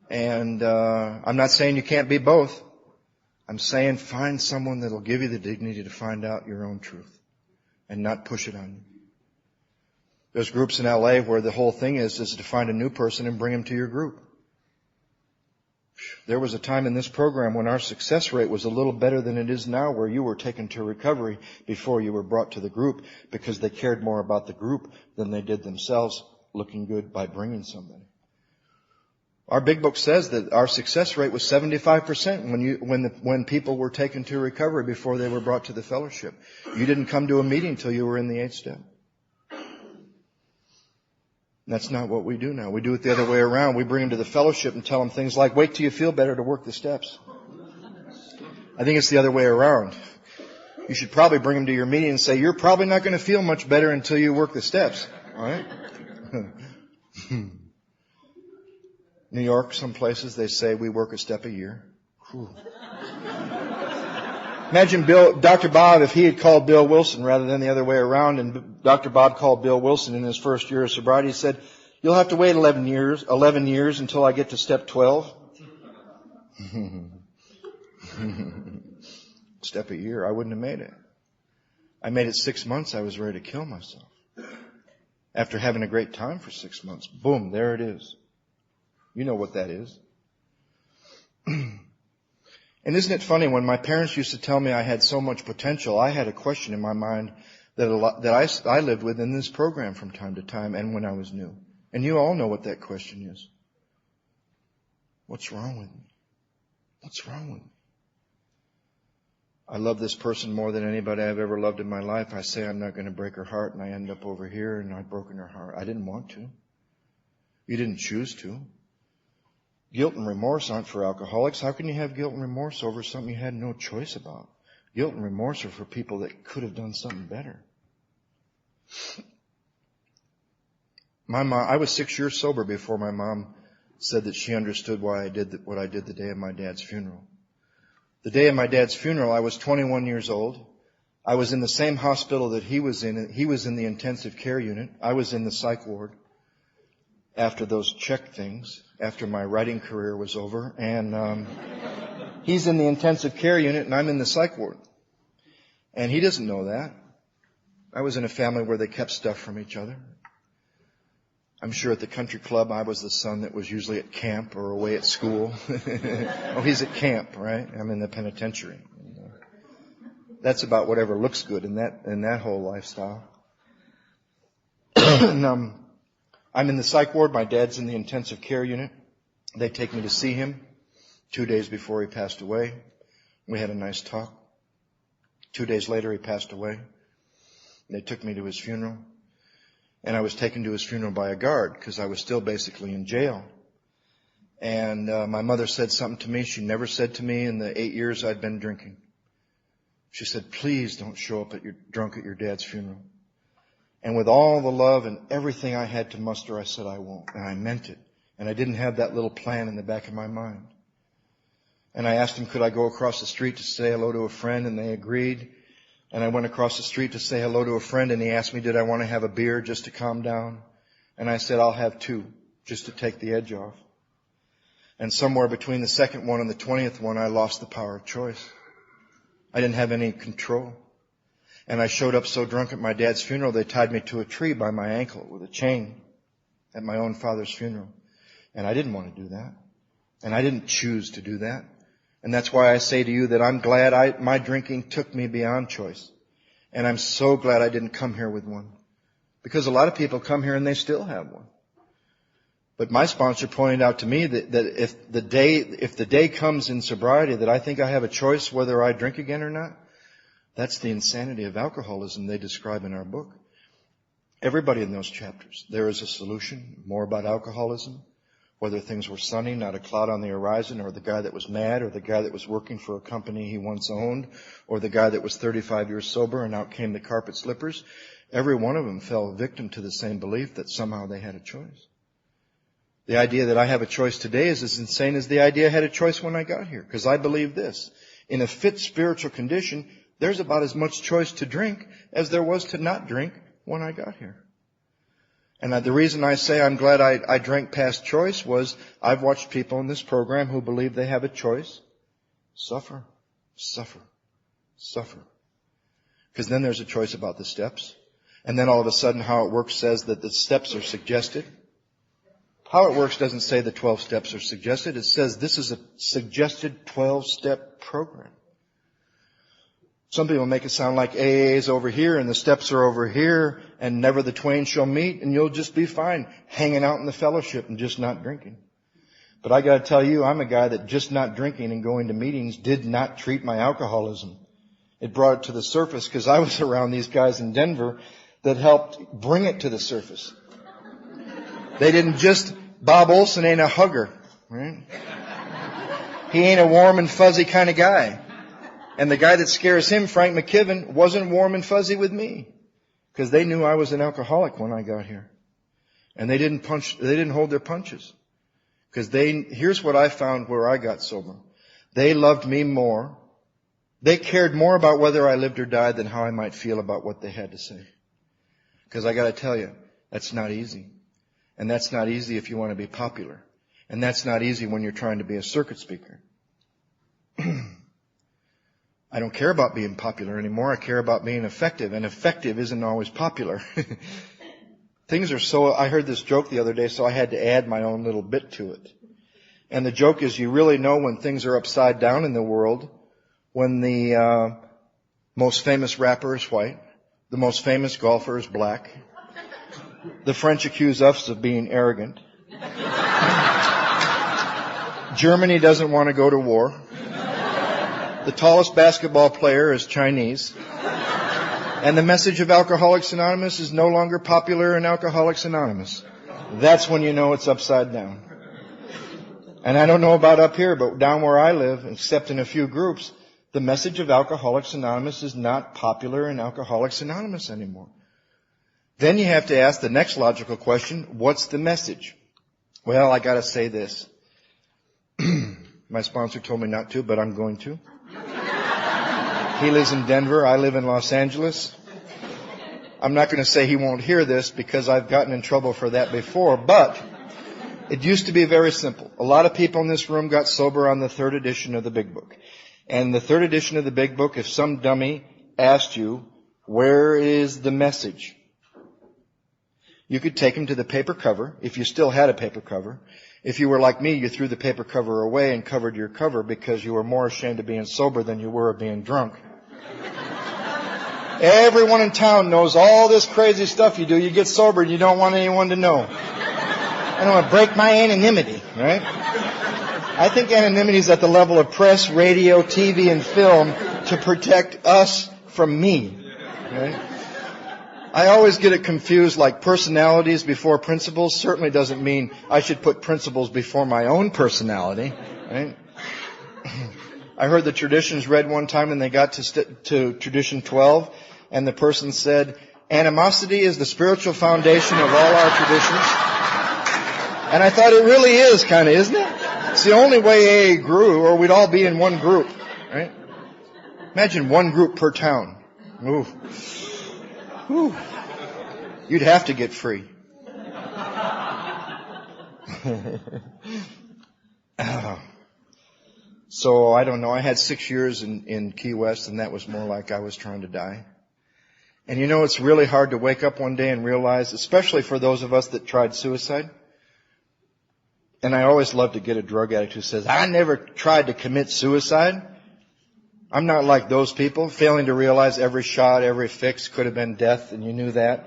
And I'm not saying you can't be both. I'm saying find someone that'll give you the dignity to find out your own truth and not push it on you. There's groups in LA where the whole thing is to find a new person and bring them to your group. There was a time in this program when our success rate was a little better than it is now, where you were taken to recovery before you were brought to the group because they cared more about the group than they did themselves looking good by bringing somebody. Our big book says that our success rate was 75% when people were taken to recovery before they were brought to the fellowship. You didn't come to a meeting until you were in the 8th step. That's not what we do now. We do it the other way around. We bring them to the fellowship and tell them things like, wait till you feel better to work the steps. I think it's the other way around. You should probably bring them to your meeting and say, you're probably not going to feel much better until you work the steps. All right? New York, some places, they say we work a step a year. Whew. Imagine Dr. Bob, if he had called Bill Wilson rather than the other way around, and Dr. Bob called Bill Wilson in his first year of sobriety. He said, you'll have to wait 11 years until I get to step 12. Step a year, I wouldn't have made it. I made it 6 months, I was ready to kill myself. After having a great time for 6 months, boom, there it is. You know what that is. And isn't it funny, when my parents used to tell me I had so much potential, I had a question in my mind that I lived with in this program from time to time and when I was new. And you all know what that question is. What's wrong with me? What's wrong with me? I love this person more than anybody I've ever loved in my life. I say I'm not going to break her heart, and I end up over here and I've broken her heart. I didn't want to. You didn't choose to. Guilt and remorse aren't for alcoholics. How can you have guilt and remorse over something you had no choice about? Guilt and remorse are for people that could have done something better. My mom, I was 6 years sober before my mom said that she understood why I did what I did the day of my dad's funeral. The day of my dad's funeral, I was 21 years old. I was in the same hospital that he was in. He was in the intensive care unit. I was in the psych ward after those check things, after my writing career was over. And he's in the intensive care unit and I'm in the psych ward. And he doesn't know that. I was in a family where they kept stuff from each other. I'm sure at the country club I was the son that was usually at camp or away at school. Oh, he's at camp, right? I'm in the penitentiary. That's about whatever looks good in that whole lifestyle. And, I'm in the psych ward. My dad's in the intensive care unit. They take me to see him 2 days before he passed away. We had a nice talk. 2 days later, he passed away. They took me to his funeral. And I was taken to his funeral by a guard because I was still basically in jail. And my mother said something to me she never said to me in the 8 years I'd been drinking. She said, please don't show up drunk at your dad's funeral. And with all the love and everything I had to muster, I said, I won't. And I meant it. And I didn't have that little plan in the back of my mind. And I asked him, could I go across the street to say hello to a friend? And they agreed. And I went across the street to say hello to a friend, and he asked me, did I want to have a beer just to calm down? And I said, I'll have 2, just to take the edge off. And somewhere between the second one and the 20th one, I lost the power of choice. I didn't have any control. And I showed up so drunk at my dad's funeral, they tied me to a tree by my ankle with a chain at my own father's funeral. And I didn't want to do that. And I didn't choose to do that. And that's why I say to you that I'm glad my drinking took me beyond choice. And I'm so glad I didn't come here with one. Because a lot of people come here and they still have one. But my sponsor pointed out to me that if the day comes in sobriety that I think I have a choice whether I drink again or not, that's the insanity of alcoholism they describe in our book. Everybody in those chapters, there is a solution, more about alcoholism, whether things were sunny, not a cloud on the horizon, or the guy that was mad, or the guy that was working for a company he once owned, or the guy that was 35 years sober and out came the carpet slippers. Every one of them fell victim to the same belief that somehow they had a choice. The idea that I have a choice today is as insane as the idea I had a choice when I got here. Because I believe this. In a fit spiritual condition, there's about as much choice to drink as there was to not drink when I got here. And the reason I say I'm glad I drank past choice was I've watched people in this program who believe they have a choice suffer, suffer, suffer. Because then there's a choice about the steps. And then all of a sudden how it works says that the steps are suggested. How it works doesn't say the 12 steps are suggested. It says this is a suggested 12-step program. Some people make it sound like AA is over here and the steps are over here and never the twain shall meet and you'll just be fine hanging out in the fellowship and just not drinking. But I got to tell you, I'm a guy that just not drinking and going to meetings did not treat my alcoholism. It brought it to the surface because I was around these guys in Denver that helped bring it to the surface. They didn't just, Bob Olson ain't a hugger, right? He ain't a warm and fuzzy kind of guy. And the guy that scares him, Frank McKibben, wasn't warm and fuzzy with me. Because they knew I was an alcoholic when I got here. And they didn't hold their punches. Because here's what I found where I got sober. They loved me more. They cared more about whether I lived or died than how I might feel about what they had to say. Because I gotta tell you, that's not easy. And that's not easy if you want to be popular. And that's not easy when you're trying to be a circuit speaker. I don't care about being popular anymore. I care about being effective. And effective isn't always popular. Things are so, I heard this joke the other day, so I had to add my own little bit to it. And the joke is you really know when things are upside down in the world when the most famous rapper is white, the most famous golfer is black, the French accuse us of being arrogant, Germany doesn't want to go to war, the tallest basketball player is Chinese, and the message of Alcoholics Anonymous is no longer popular in Alcoholics Anonymous. That's when you know it's upside down. And I don't know about up here, but down where I live, except in a few groups, the message of Alcoholics Anonymous is not popular in Alcoholics Anonymous anymore. Then you have to ask the next logical question, what's the message? Well, I gotta say this. My sponsor told me not to, but I'm going to. He lives in Denver. I live in Los Angeles. I'm not going to say he won't hear this because I've gotten in trouble for that before, but it used to be very simple. A lot of people in this room got sober on the 3rd edition of the Big Book. And the 3rd edition of the Big Book, if some dummy asked you, where is the message? You could take him to the paper cover, if you still had a paper cover. If you were like me, you threw the paper cover away and covered your cover because you were more ashamed of being sober than you were of being drunk. Everyone in town knows all this crazy stuff you do. You get sober and you don't want anyone to know. I don't want to break my anonymity, right? I think anonymity is at the level of press, radio, TV, and film to protect us from me, right? I always get it confused, like personalities before principles certainly doesn't mean I should put principles before my own personality, right? I heard the traditions read one time and they got to tradition 12 and the person said, animosity is the spiritual foundation of all our traditions. And I thought it really is kind of, isn't it? It's the only way AA grew or we'd all be in one group, right? Imagine one group per town. Ooh. Whew. You'd have to get free. So, I don't know. I had 6 years in Key West, and that was more like I was trying to die. And you know, it's really hard to wake up one day and realize, especially for those of us that tried suicide. And I always love to get a drug addict who says, I never tried to commit suicide. I'm not like those people, failing to realize every shot, every fix could have been death, and you knew that.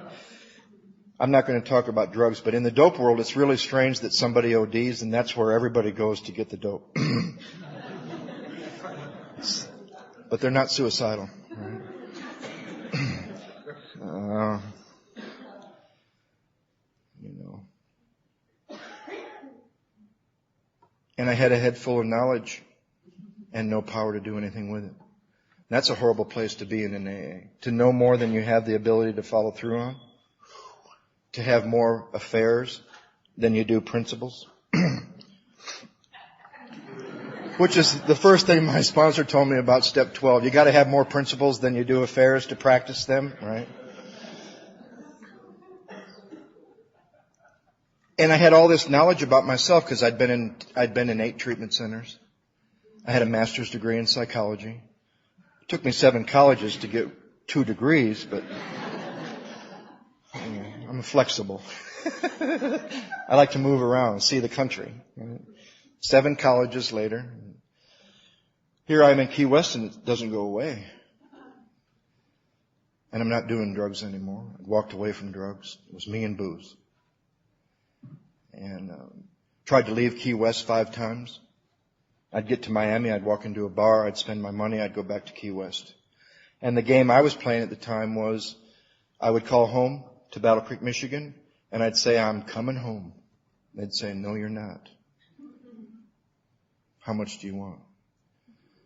I'm not going to talk about drugs, but in the dope world, it's really strange that somebody ODs, and that's where everybody goes to get the dope. But they're not suicidal. Right? You know. And I had a head full of knowledge and no power to do anything with it. That's a horrible place to be in an AA. To know more than you have the ability to follow through on. To have more affairs than you do principles. Which is the first thing my sponsor told me about step 12. You got to have more principles than you do affairs to practice them, right? And I had all this knowledge about myself because I'd been in 8 treatment centers. I had a master's degree in psychology. It took me 7 colleges to get 2 degrees, but I'm flexible. I like to move around, see the country. Right? 7 colleges later, here I am in Key West and it doesn't go away. And I'm not doing drugs anymore. I walked away from drugs. It was me and booze. And tried to leave Key West 5 times. I'd get to Miami, I'd walk into a bar, I'd spend my money, I'd go back to Key West. And the game I was playing at the time was I would call home to Battle Creek, Michigan, and I'd say, I'm coming home. They'd say, no, you're not. How much do you want?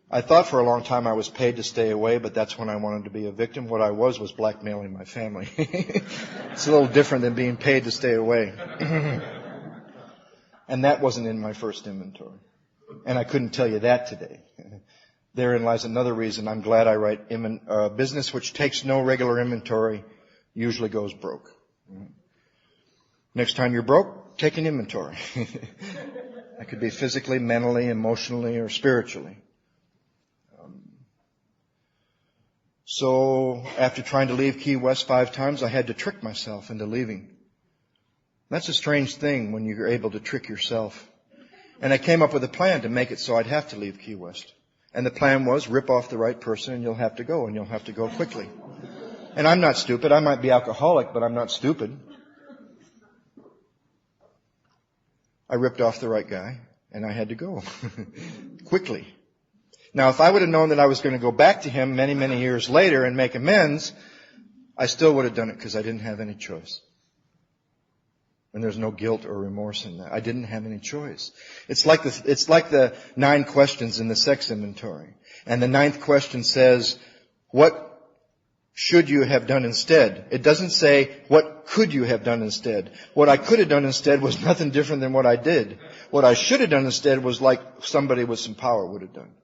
I thought for a long time I was paid to stay away, but that's when I wanted to be a victim. What I was blackmailing my family. It's a little different than being paid to stay away. And that wasn't in my first inventory. And I couldn't tell you that today. Therein lies another reason I'm glad I write business which takes no regular inventory usually goes broke. Next time you're broke, take an inventory. That could be physically, mentally, emotionally, or spiritually. So after trying to leave Key West 5 times, I had to trick myself into leaving. That's a strange thing when you're able to trick yourself. And I came up with a plan to make it so I'd have to leave Key West. And the plan was rip off the right person and you'll have to go, and you'll have to go quickly. And I'm not stupid. I might be alcoholic, but I'm not stupid. I ripped off the right guy and I had to go quickly. Now, if I would have known that I was going to go back to him many, many years later and make amends, I still would have done it because I didn't have any choice. And there's no guilt or remorse in that. I didn't have any choice. It's like the 9 questions in the sex inventory. And the 9th question says, what should you have done instead? It doesn't say, what could you have done instead? What I could have done instead was nothing different than what I did. What I should have done instead was like somebody with some power would have done.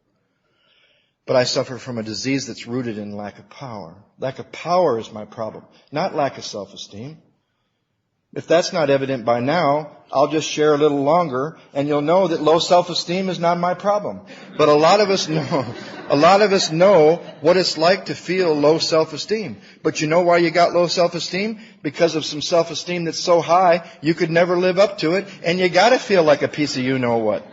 But I suffer from a disease that's rooted in lack of power. Lack of power is my problem, not lack of self-esteem. If that's not evident by now, I'll just share a little longer and you'll know that low self-esteem is not my problem. But a lot of us know what it's like to feel low self-esteem. But you know why you got low self-esteem? Because of some self-esteem that's so high you could never live up to it, and you gotta feel like a piece of you-know-what.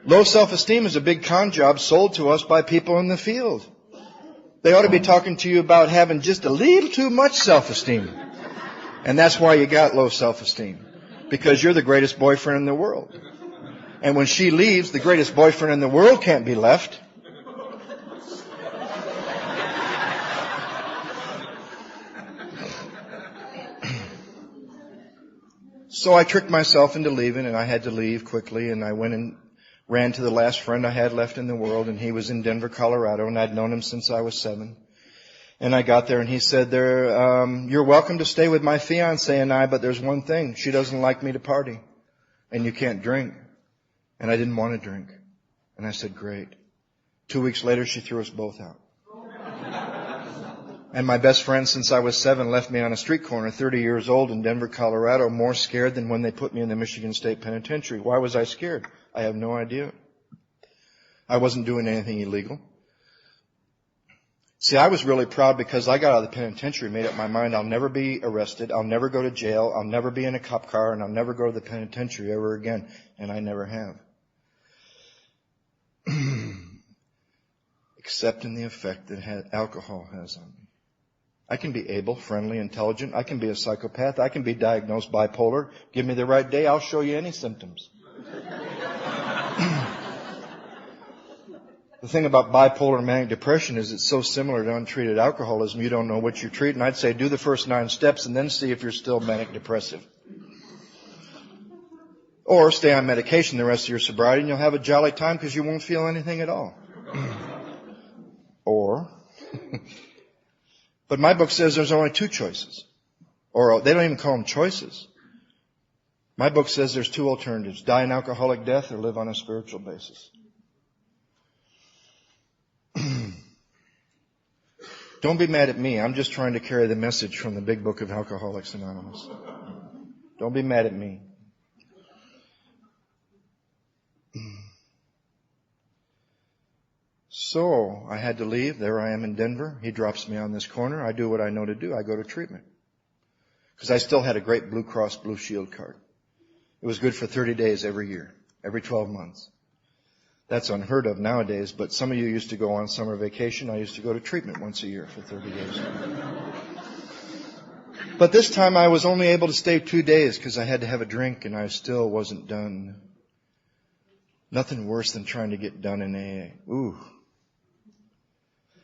Low self-esteem is a big con job sold to us by people in the field. They ought to be talking to you about having just a little too much self-esteem. And that's why you got low self-esteem. Because you're the greatest boyfriend in the world. And when she leaves, the greatest boyfriend in the world can't be left. So I tricked myself into leaving, and I had to leave quickly, and I went and ran to the last friend I had left in the world, and he was in Denver, Colorado, and I'd known him since I was 7. And I got there and he said, you're welcome to stay with my fiance and I, but there's one thing. She doesn't like me to party. And you can't drink. And I didn't want to drink. And I said, great. 2 weeks later, she threw us both out. And my best friend since I was 7 left me on a street corner, 30 years old in Denver, Colorado, more scared than when they put me in the Michigan State Penitentiary. Why was I scared? I have no idea. I wasn't doing anything illegal. See, I was really proud because I got out of the penitentiary, made up my mind I'll never be arrested, I'll never go to jail, I'll never be in a cop car, and I'll never go to the penitentiary ever again. And I never have. Except in the effect that alcohol has on me. I can be able, friendly, intelligent. I can be a psychopath. I can be diagnosed bipolar. Give me the right day, I'll show you any symptoms. The thing about bipolar and manic depression is it's so similar to untreated alcoholism, you don't know what you're treating. I'd say do the first 9 steps and then see if you're still manic depressive. Or stay on medication the rest of your sobriety and you'll have a jolly time because you won't feel anything at all. But my book says there's only 2 choices. Or they don't even call them choices. My book says there's 2 alternatives. Die an alcoholic death or live on a spiritual basis. Don't be mad at me. I'm just trying to carry the message from the big book of Alcoholics Anonymous. Don't be mad at me. So I had to leave. There I am in Denver. He drops me on this corner. I do what I know to do. I go to treatment. Because I still had a great Blue Cross Blue Shield card. It was good for 30 days every year, every 12 months. That's unheard of nowadays, but some of you used to go on summer vacation. I used to go to treatment once a year for 30 days. But this time I was only able to stay 2 days because I had to have a drink and I still wasn't done. Nothing worse than trying to get done in AA. Ooh.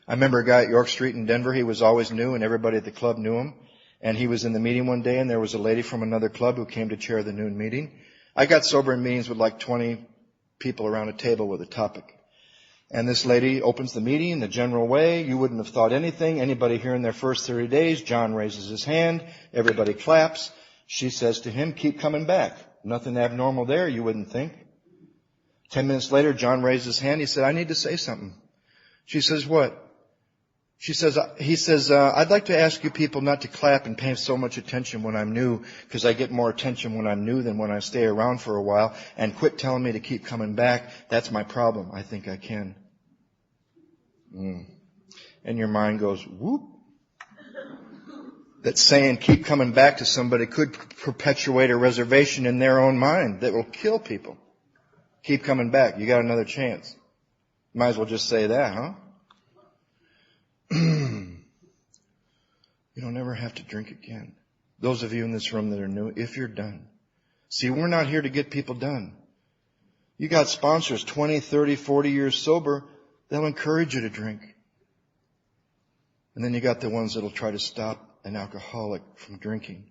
I remember a guy at York Street in Denver. He was always new and everybody at the club knew him. And he was in the meeting one day and there was a lady from another club who came to chair the noon meeting. I got sober in meetings with like 20 people around a table with a topic. And this lady opens the meeting in the general way. You wouldn't have thought anything. Anybody here in their first 30 days, John raises his hand. Everybody claps. She says to him, keep coming back. Nothing abnormal there, you wouldn't think. 10 minutes later, John raised his hand. He said, I need to say something. She says, what? He says, I'd like to ask you people not to clap and pay so much attention when I'm new, because I get more attention when I'm new than when I stay around for a while, and quit telling me to keep coming back. That's my problem. I think I can. And your mind goes, whoop. That saying keep coming back to somebody could perpetuate a reservation in their own mind that will kill people. Keep coming back. You got another chance. Might as well just say that, huh? You don't ever have to drink again. Those of you in this room that are new, if you're done. See, we're not here to get people done. You got sponsors 20, 30, 40 years sober. They'll encourage you to drink. And then you got the ones that'll try to stop an alcoholic from drinking.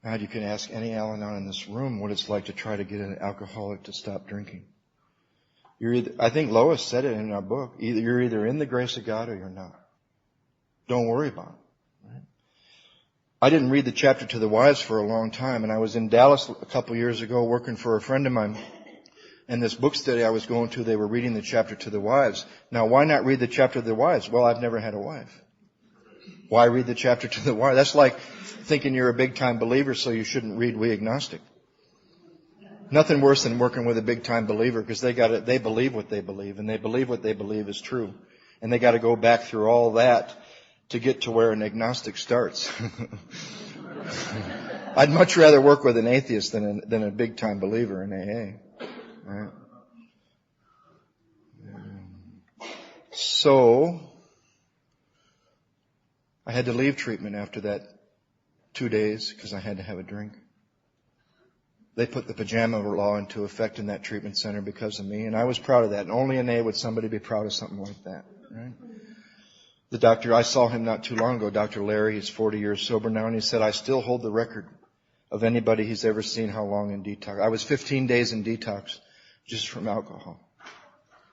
Now you can ask any Al-Anon in this room what it's like to try to get an alcoholic to stop drinking. I think Lois said it in our book. You're either in the grace of God or you're not. Don't worry about it. Right? I didn't read the chapter to the wives for a long time, and I was in Dallas a couple years ago working for a friend of mine. And this book study I was going to, they were reading the chapter to the wives. Now, why not read the chapter to the wives? Well, I've never had a wife. Why read the chapter to the wives? That's like thinking you're a big-time believer, so you shouldn't read We Agnostic. Nothing worse than working with a big-time believer, because they believe what they believe, and they believe what they believe is true. And they got to go back through all that to get to where an agnostic starts. I'd much rather work with an atheist than a big-time believer in AA. Right? So, I had to leave treatment after that 2 days because I had to have a drink. They put the pajama law into effect in that treatment center because of me, and I was proud of that. And only in AA would somebody be proud of something like that. Right? The doctor, I saw him not too long ago, Dr. Larry, he's 40 years sober now, and he said, I still hold the record of anybody he's ever seen how long in detox. I was 15 days in detox just from alcohol.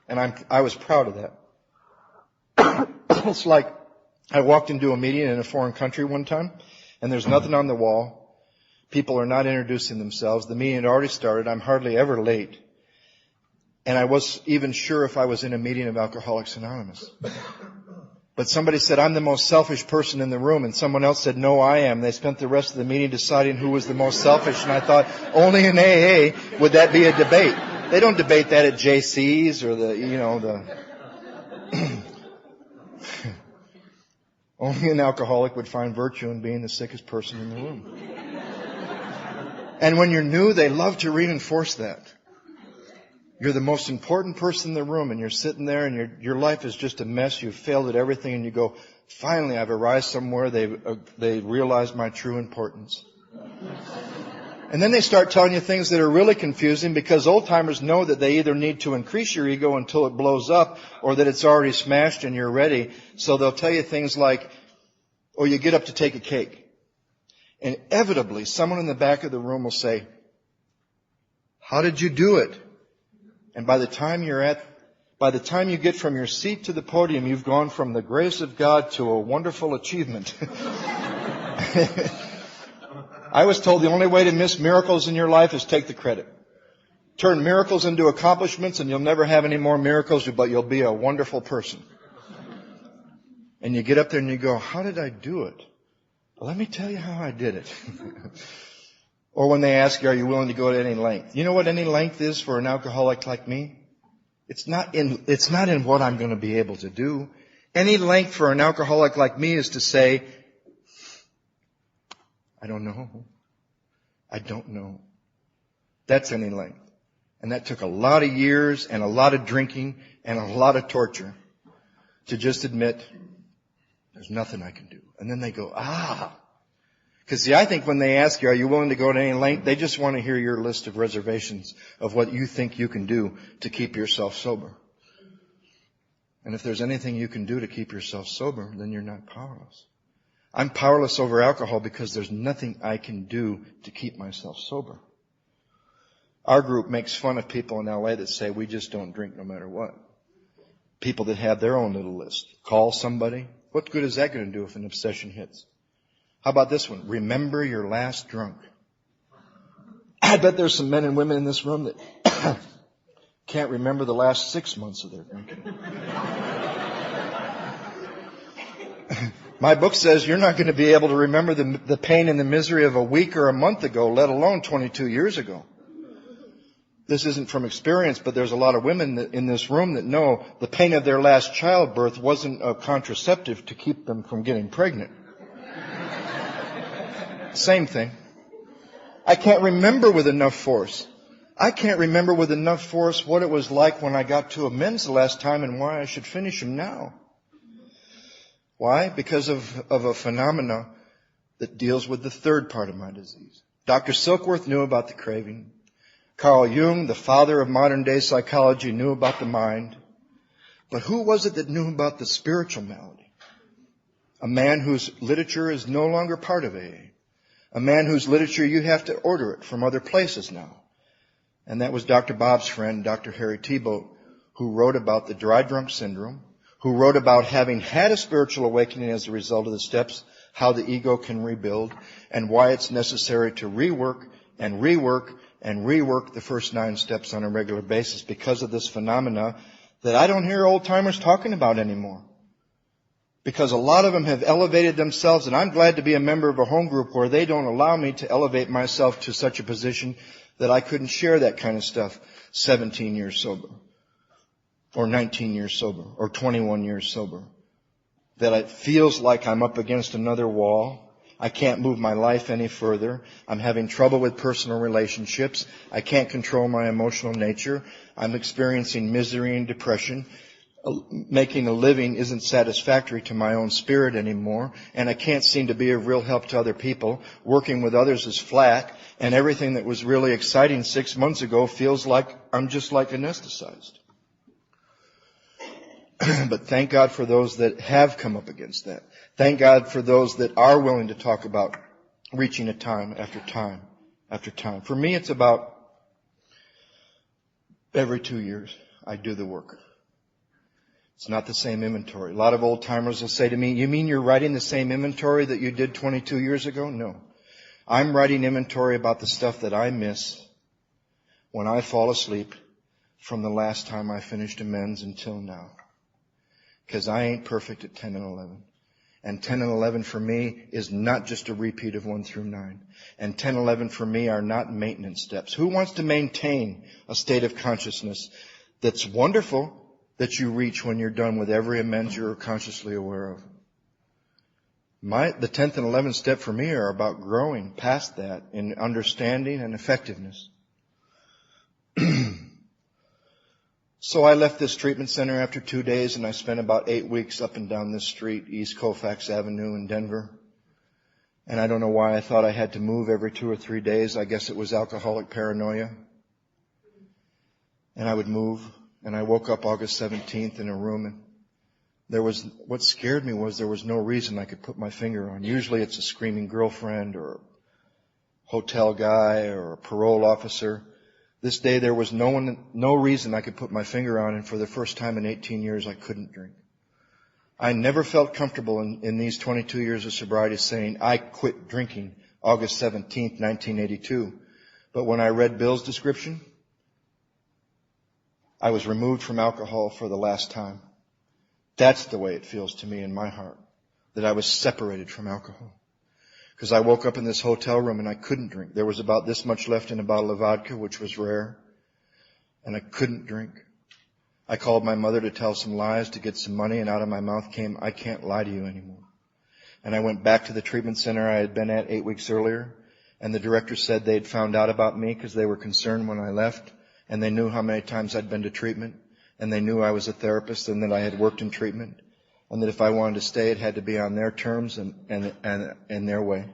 And I was proud of that. It's like I walked into a meeting in a foreign country one time, and there's nothing on the wall. People are not introducing themselves. The meeting had already started. I'm hardly ever late. And I was even sure if I was in a meeting of Alcoholics Anonymous. But somebody said, I'm the most selfish person in the room. And someone else said, no, I am. They spent the rest of the meeting deciding who was the most selfish. And I thought, only in AA would that be a debate. They don't debate that at JC's or the Only an alcoholic would find virtue in being the sickest person in the room. And when you're new, they love to reinforce that. You're the most important person in the room, and you're sitting there and your life is just a mess. You've failed at everything, and you go, finally, I've arrived somewhere. They realize my true importance. And then they start telling you things that are really confusing, because old-timers know that they either need to increase your ego until it blows up, or that it's already smashed and you're ready. So they'll tell you things like, oh, you get up to take a cake. And inevitably, someone in the back of the room will say, how did you do it? And by the time you get from your seat to the podium, you've gone from the grace of God to a wonderful achievement. I was told the only way to miss miracles in your life is take the credit. Turn miracles into accomplishments and you'll never have any more miracles, but you'll be a wonderful person. And you get up there and you go, how did I do it? Well, let me tell you how I did it. Or when they ask you, are you willing to go to any length? You know what any length is for an alcoholic like me? It's not in what I'm going to be able to do. Any length for an alcoholic like me is to say, I don't know. I don't know. That's any length. And that took a lot of years and a lot of drinking and a lot of torture to just admit there's nothing I can do. And then they go, Because see, I think when they ask you, are you willing to go to any length, they just want to hear your list of reservations of what you think you can do to keep yourself sober. And if there's anything you can do to keep yourself sober, then you're not powerless. I'm powerless over alcohol because there's nothing I can do to keep myself sober. Our group makes fun of people in LA that say we just don't drink no matter what. People that have their own little list. Call somebody. What good is that going to do if an obsession hits? How about this one? Remember your last drunk. I bet there's some men and women in this room that can't remember the last 6 months of their drinking. My book says you're not going to be able to remember the pain and the misery of a week or a month ago, let alone 22 years ago. This isn't from experience, but there's a lot of women in this room that know the pain of their last childbirth wasn't a contraceptive to keep them from getting pregnant. Same thing. I can't remember with enough force. I can't remember with enough force what it was like when I got to amends the last time and why I should finish them now. Why? Because of a phenomena that deals with the third part of my disease. Dr. Silkworth knew about the craving. Carl Jung, the father of modern day psychology, knew about the mind. But who was it that knew about the spiritual malady? A man whose literature is no longer part of AA. A man whose literature you have to order it from other places now. And that was Dr. Bob's friend, Dr. Harry Tiebout, who wrote about the dry drunk syndrome, who wrote about having had a spiritual awakening as a result of the steps, how the ego can rebuild, and why it's necessary to rework and rework and rework the first 9 steps on a regular basis because of this phenomena that I don't hear old-timers talking about anymore. Because a lot of them have elevated themselves, and I'm glad to be a member of a home group where they don't allow me to elevate myself to such a position that I couldn't share that kind of stuff 17 years sober, or 19 years sober, or 21 years sober. That it feels like I'm up against another wall. I can't move my life any further. I'm having trouble with personal relationships. I can't control my emotional nature. I'm experiencing misery and depression. Making a living isn't satisfactory to my own spirit anymore, and I can't seem to be of real help to other people. Working with others is flat, and everything that was really exciting 6 months ago feels like I'm just like anesthetized. But thank God for those that have come up against that. Thank God for those that are willing to talk about reaching a time after time after time. For me, it's about every 2 years I do the work. It's not the same inventory. A lot of old timers will say to me, you mean you're writing the same inventory that you did 22 years ago? No. I'm writing inventory about the stuff that I miss when I fall asleep from the last time I finished amends until now. Because I ain't perfect at 10 and 11. And 10 and 11 for me is not just a repeat of 1 through 9. And 10 and 11 for me are not maintenance steps. Who wants to maintain a state of consciousness that's wonderful, that you reach when you're done with every amends you're consciously aware of. The 10th and 11th step for me are about growing past that in understanding and effectiveness. So I left this treatment center after 2 days, and I spent about 8 weeks up and down this street, East Colfax Avenue in Denver. And I don't know why I thought I had to move every 2 or 3 days. I guess it was alcoholic paranoia. And I would move, and I woke up August 17th in a room, and what scared me was there was no reason I could put my finger on. Usually it's a screaming girlfriend or a hotel guy or a parole officer. This day there was no reason I could put my finger on, and for the first time in 18 years I couldn't drink. I never felt comfortable in these 22 years of sobriety saying I quit drinking August 17th, 1982. But when I read Bill's description, I was removed from alcohol for the last time. That's the way it feels to me in my heart, that I was separated from alcohol. Because I woke up in this hotel room and I couldn't drink. There was about this much left in a bottle of vodka, which was rare, and I couldn't drink. I called my mother to tell some lies to get some money, and out of my mouth came, I can't lie to you anymore. And I went back to the treatment center I had been at 8 weeks earlier, and the director said they'd found out about me because they were concerned when I left, and they knew how many times I'd been to treatment, and they knew I was a therapist and that I had worked in treatment, and that if I wanted to stay, it had to be on their terms and in their way.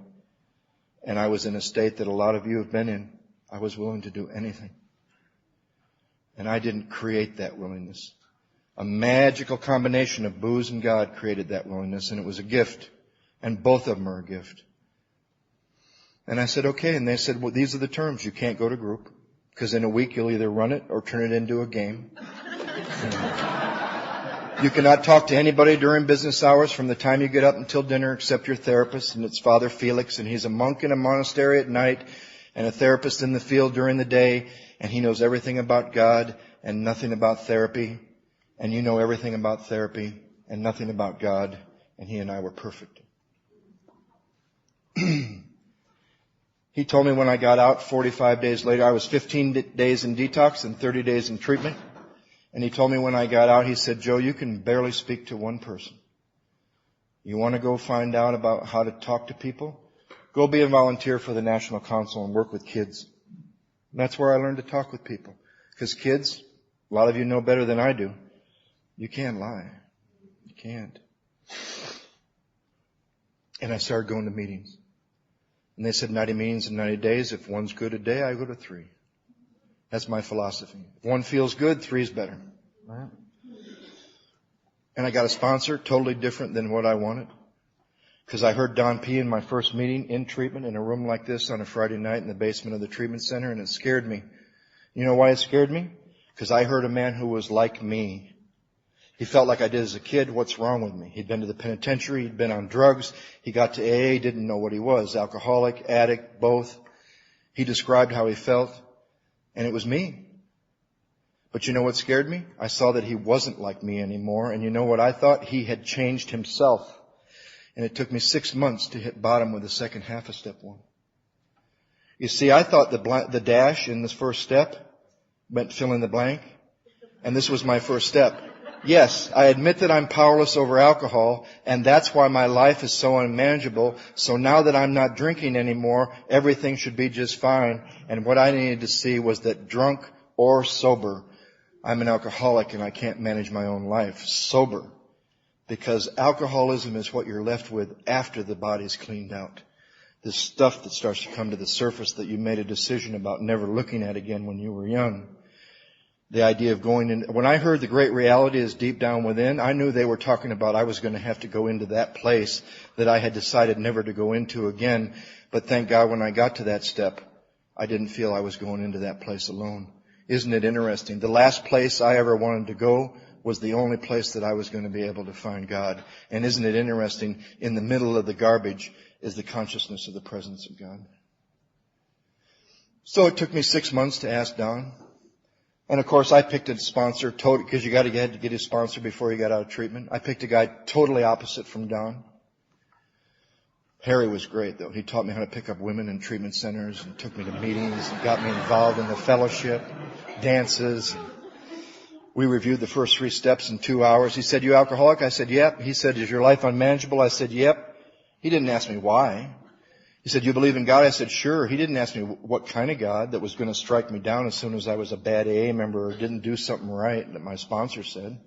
And I was in a state that a lot of you have been in. I was willing to do anything. And I didn't create that willingness. A magical combination of booze and God created that willingness, and it was a gift. And both of them are a gift. And I said, okay. And they said, well, these are the terms. You can't go to group, because in a week you'll either run it or turn it into a game. You cannot talk to anybody during business hours from the time you get up until dinner except your therapist, and it's Father Felix, and he's a monk in a monastery at night and a therapist in the field during the day, and he knows everything about God and nothing about therapy, and you know everything about therapy and nothing about God, and he and I were perfect. He told me when I got out 45 days later, I was 15 days in detox and 30 days in treatment. And he told me when I got out, he said, Joe, you can barely speak to one person. You want to go find out about how to talk to people? Go be a volunteer for the National Council and work with kids. And that's where I learned to talk with people. Because kids, a lot of you know better than I do, you can't lie. You can't. And I started going to meetings. And they said 90 meetings in 90 days. If one's good a day, I go to 3. That's my philosophy. If one feels good, 3 is better. Right? And I got a sponsor, totally different than what I wanted. Because I heard Don P. in my first meeting in treatment in a room like this on a Friday night in the basement of the treatment center, and it scared me. You know why it scared me? Because I heard a man who was like me. He felt like I did as a kid. What's wrong with me? He'd been to the penitentiary. He'd been on drugs. He got to AA, didn't know what he was. Alcoholic, addict, both. He described how he felt. And it was me. But you know what scared me? I saw that he wasn't like me anymore. And you know what I thought? He had changed himself. And it took me 6 months to hit bottom with the second half of step 1. You see, I thought the dash in this first step meant fill in the blank. And this was my first step. Yes, I admit that I'm powerless over alcohol, and that's why my life is so unmanageable. So now that I'm not drinking anymore, everything should be just fine. And what I needed to see was that drunk or sober, I'm an alcoholic and I can't manage my own life. Sober. Because alcoholism is what you're left with after the body's cleaned out. This stuff that starts to come to the surface that you made a decision about never looking at again when you were young. The idea of going in. When I heard the great reality is deep down within, I knew they were talking about I was going to have to go into that place that I had decided never to go into again. But thank God when I got to that step, I didn't feel I was going into that place alone. Isn't it interesting? The last place I ever wanted to go was the only place that I was going to be able to find God. And isn't it interesting? In the middle of the garbage is the consciousness of the presence of God. So it took me 6 months to ask Don. And of course, I picked a sponsor, because you got to get a sponsor before you got out of treatment. I picked a guy totally opposite from Don. Harry was great, though. He taught me how to pick up women in treatment centers and took me to meetings and got me involved in the fellowship, dances. We reviewed the first 3 steps in 2 hours. He said, "You alcoholic?" I said, "Yep." He said, "Is your life unmanageable?" I said, "Yep." He didn't ask me why. He said, "You believe in God?" I said, "Sure." He didn't ask me what kind of God that was going to strike me down as soon as I was a bad AA member or didn't do something right that my sponsor said.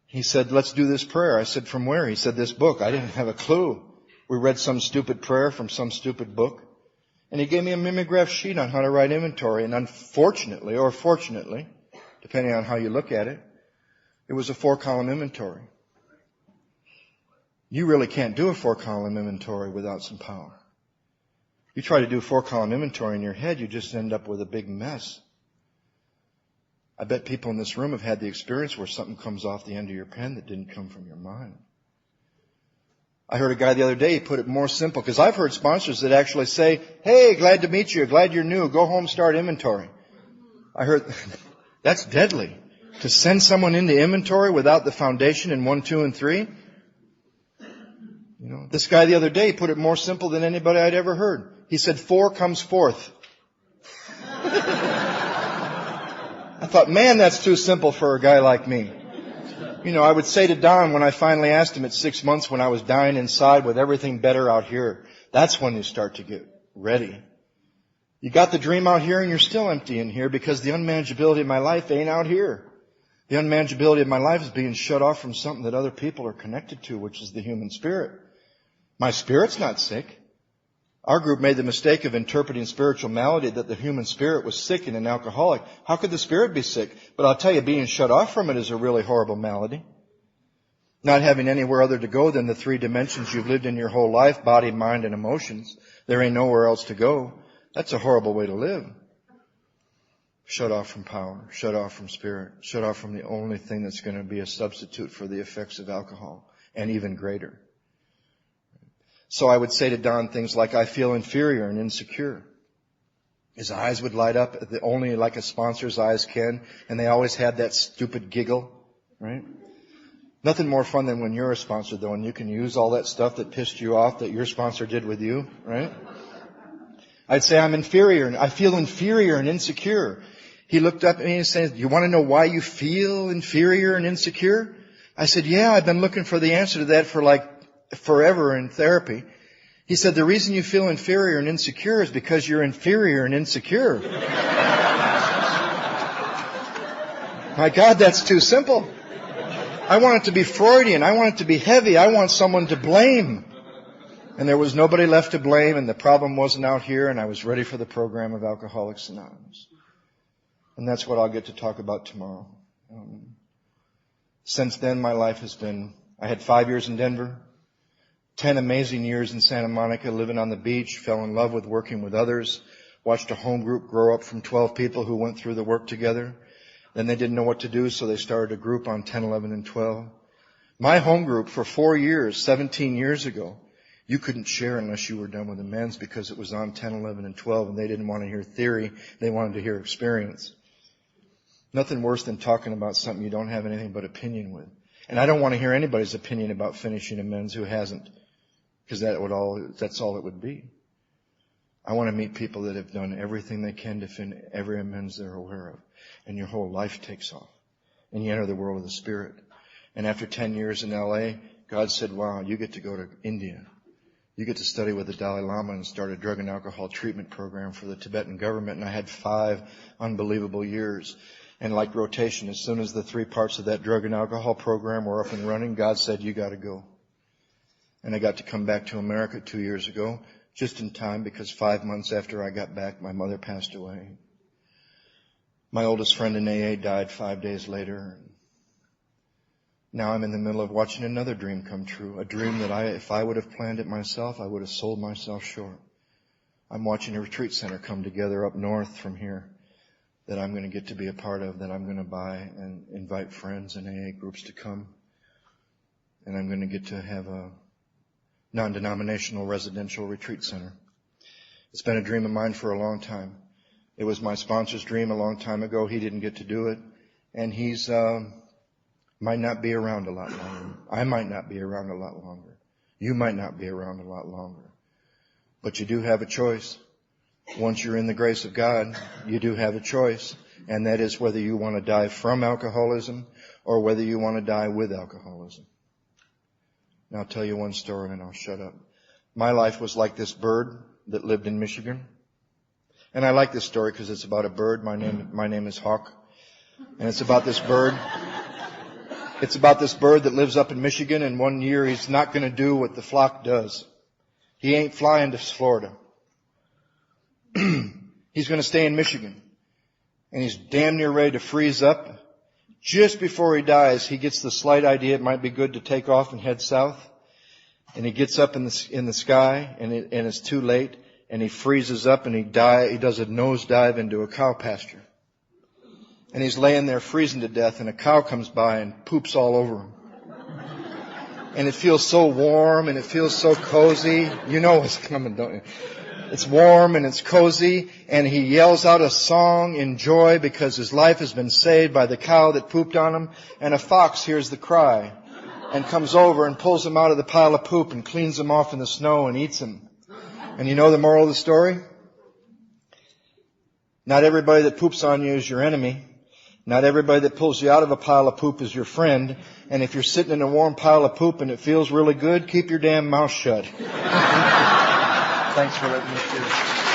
He said, "Let's do this prayer." I said, "From where?" He said, "This book." I didn't have a clue. We read some stupid prayer from some stupid book. And he gave me a mimeograph sheet on how to write inventory. And unfortunately, or fortunately, depending on how you look at it, it was a 4-column inventory. You really can't do a 4-column inventory without some power. You try to do a 4-column inventory in your head, you just end up with a big mess. I bet people in this room have had the experience where something comes off the end of your pen that didn't come from your mind. I heard a guy the other day, he put it more simple, because I've heard sponsors that actually say, "Hey, glad to meet you, glad you're new, go home, start inventory." I heard, that's deadly. To send someone into inventory without the foundation in 1, 2, and 3. This guy the other day, he put it more simple than anybody I'd ever heard. He said, 4 comes forth. I thought, man, that's too simple for a guy like me. I would say to Don when I finally asked him at 6 months when I was dying inside with everything better out here, that's when you start to get ready. You got the dream out here and you're still empty in here because the unmanageability of my life ain't out here. The unmanageability of my life is being shut off from something that other people are connected to, which is the human spirit. My spirit's not sick. Our group made the mistake of interpreting spiritual malady that the human spirit was sick and an alcoholic. How could the spirit be sick? But I'll tell you, being shut off from it is a really horrible malady. Not having anywhere other to go than the 3 dimensions you've lived in your whole life, body, mind, and emotions. There ain't nowhere else to go. That's a horrible way to live. Shut off from power, shut off from spirit, shut off from the only thing that's going to be a substitute for the effects of alcohol, and even greater. So I would say to Don things like, "I feel inferior and insecure." His eyes would light up only like a sponsor's eyes can, and they always had that stupid giggle, right? Nothing more fun than when you're a sponsor, though, and you can use all that stuff that pissed you off that your sponsor did with you, right? I'd say, "I'm inferior, and I feel inferior and insecure." He looked up at me and said, "You want to know why you feel inferior and insecure?" I said, "Yeah, I've been looking for the answer to that for like forever in therapy." He said, "The reason you feel inferior and insecure is because you're inferior and insecure." My God, that's too simple. I want it to be Freudian. I want it to be heavy. I want someone to blame. And there was nobody left to blame, and the problem wasn't out here, and I was ready for the program of Alcoholics Anonymous. And that's what I'll get to talk about tomorrow. Since then, my life has been, I had 5 years in Denver, 10 amazing years in Santa Monica, living on the beach, fell in love with working with others, watched a home group grow up from 12 people who went through the work together. Then they didn't know what to do, so they started a group on 10, 11, and 12. My home group for 4 years, 17 years ago, you couldn't share unless you were done with the men's because it was on 10, 11, and 12, and they didn't want to hear theory. They wanted to hear experience. Nothing worse than talking about something you don't have anything but opinion with. And I don't want to hear anybody's opinion about finishing a men's who hasn't, because that's all it would be. I want to meet people that have done everything they can to fin every amends they're aware of. And your whole life takes off. And you enter the world of the Spirit. And after 10 years in LA, God said, "Wow, you get to go to India. You get to study with the Dalai Lama and start a drug and alcohol treatment program for the Tibetan government." And I had 5 unbelievable years. And like rotation, as soon as the 3 parts of that drug and alcohol program were up and running, God said, "You got to go." And I got to come back to America 2 years ago, just in time, because 5 months after I got back, my mother passed away. My oldest friend in AA died 5 days later. Now I'm in the middle of watching another dream come true, a dream that if I would have planned it myself, I would have sold myself short. I'm watching a retreat center come together up north from here that I'm going to get to be a part of, that I'm going to buy and invite friends and AA groups to come. And I'm going to get to have a non-denominational residential retreat center. It's been a dream of mine for a long time. It was my sponsor's dream a long time ago. He didn't get to do it. And he's might not be around a lot longer. I might not be around a lot longer. You might not be around a lot longer. But you do have a choice. Once you're in the grace of God, you do have a choice. And that is whether you want to die from alcoholism or whether you want to die with alcoholism. Now I'll tell you one story and I'll shut up. My life was like this bird that lived in Michigan. And I like this story because it's about a bird. My name is Hawk. And it's about this bird. It's about this bird that lives up in Michigan, and one year he's not going to do what the flock does. He ain't flying to Florida. He's going to stay in Michigan. And he's damn near ready to freeze up. Just before he dies, he gets the slight idea it might be good to take off and head south. And he gets up in the sky, and it's too late, and he freezes up and he does a nosedive into a cow pasture. And he's laying there freezing to death, and a cow comes by and poops all over him. And it feels so warm and it feels so cozy. You know what's coming, don't you? It's warm and it's cozy, and he yells out a song in joy because his life has been saved by the cow that pooped on him. And a fox hears the cry and comes over and pulls him out of the pile of poop and cleans him off in the snow and eats him. And you know the moral of the story? Not everybody that poops on you is your enemy. Not everybody that pulls you out of a pile of poop is your friend. And if you're sitting in a warm pile of poop and it feels really good, keep your damn mouth shut. Thanks for letting me share.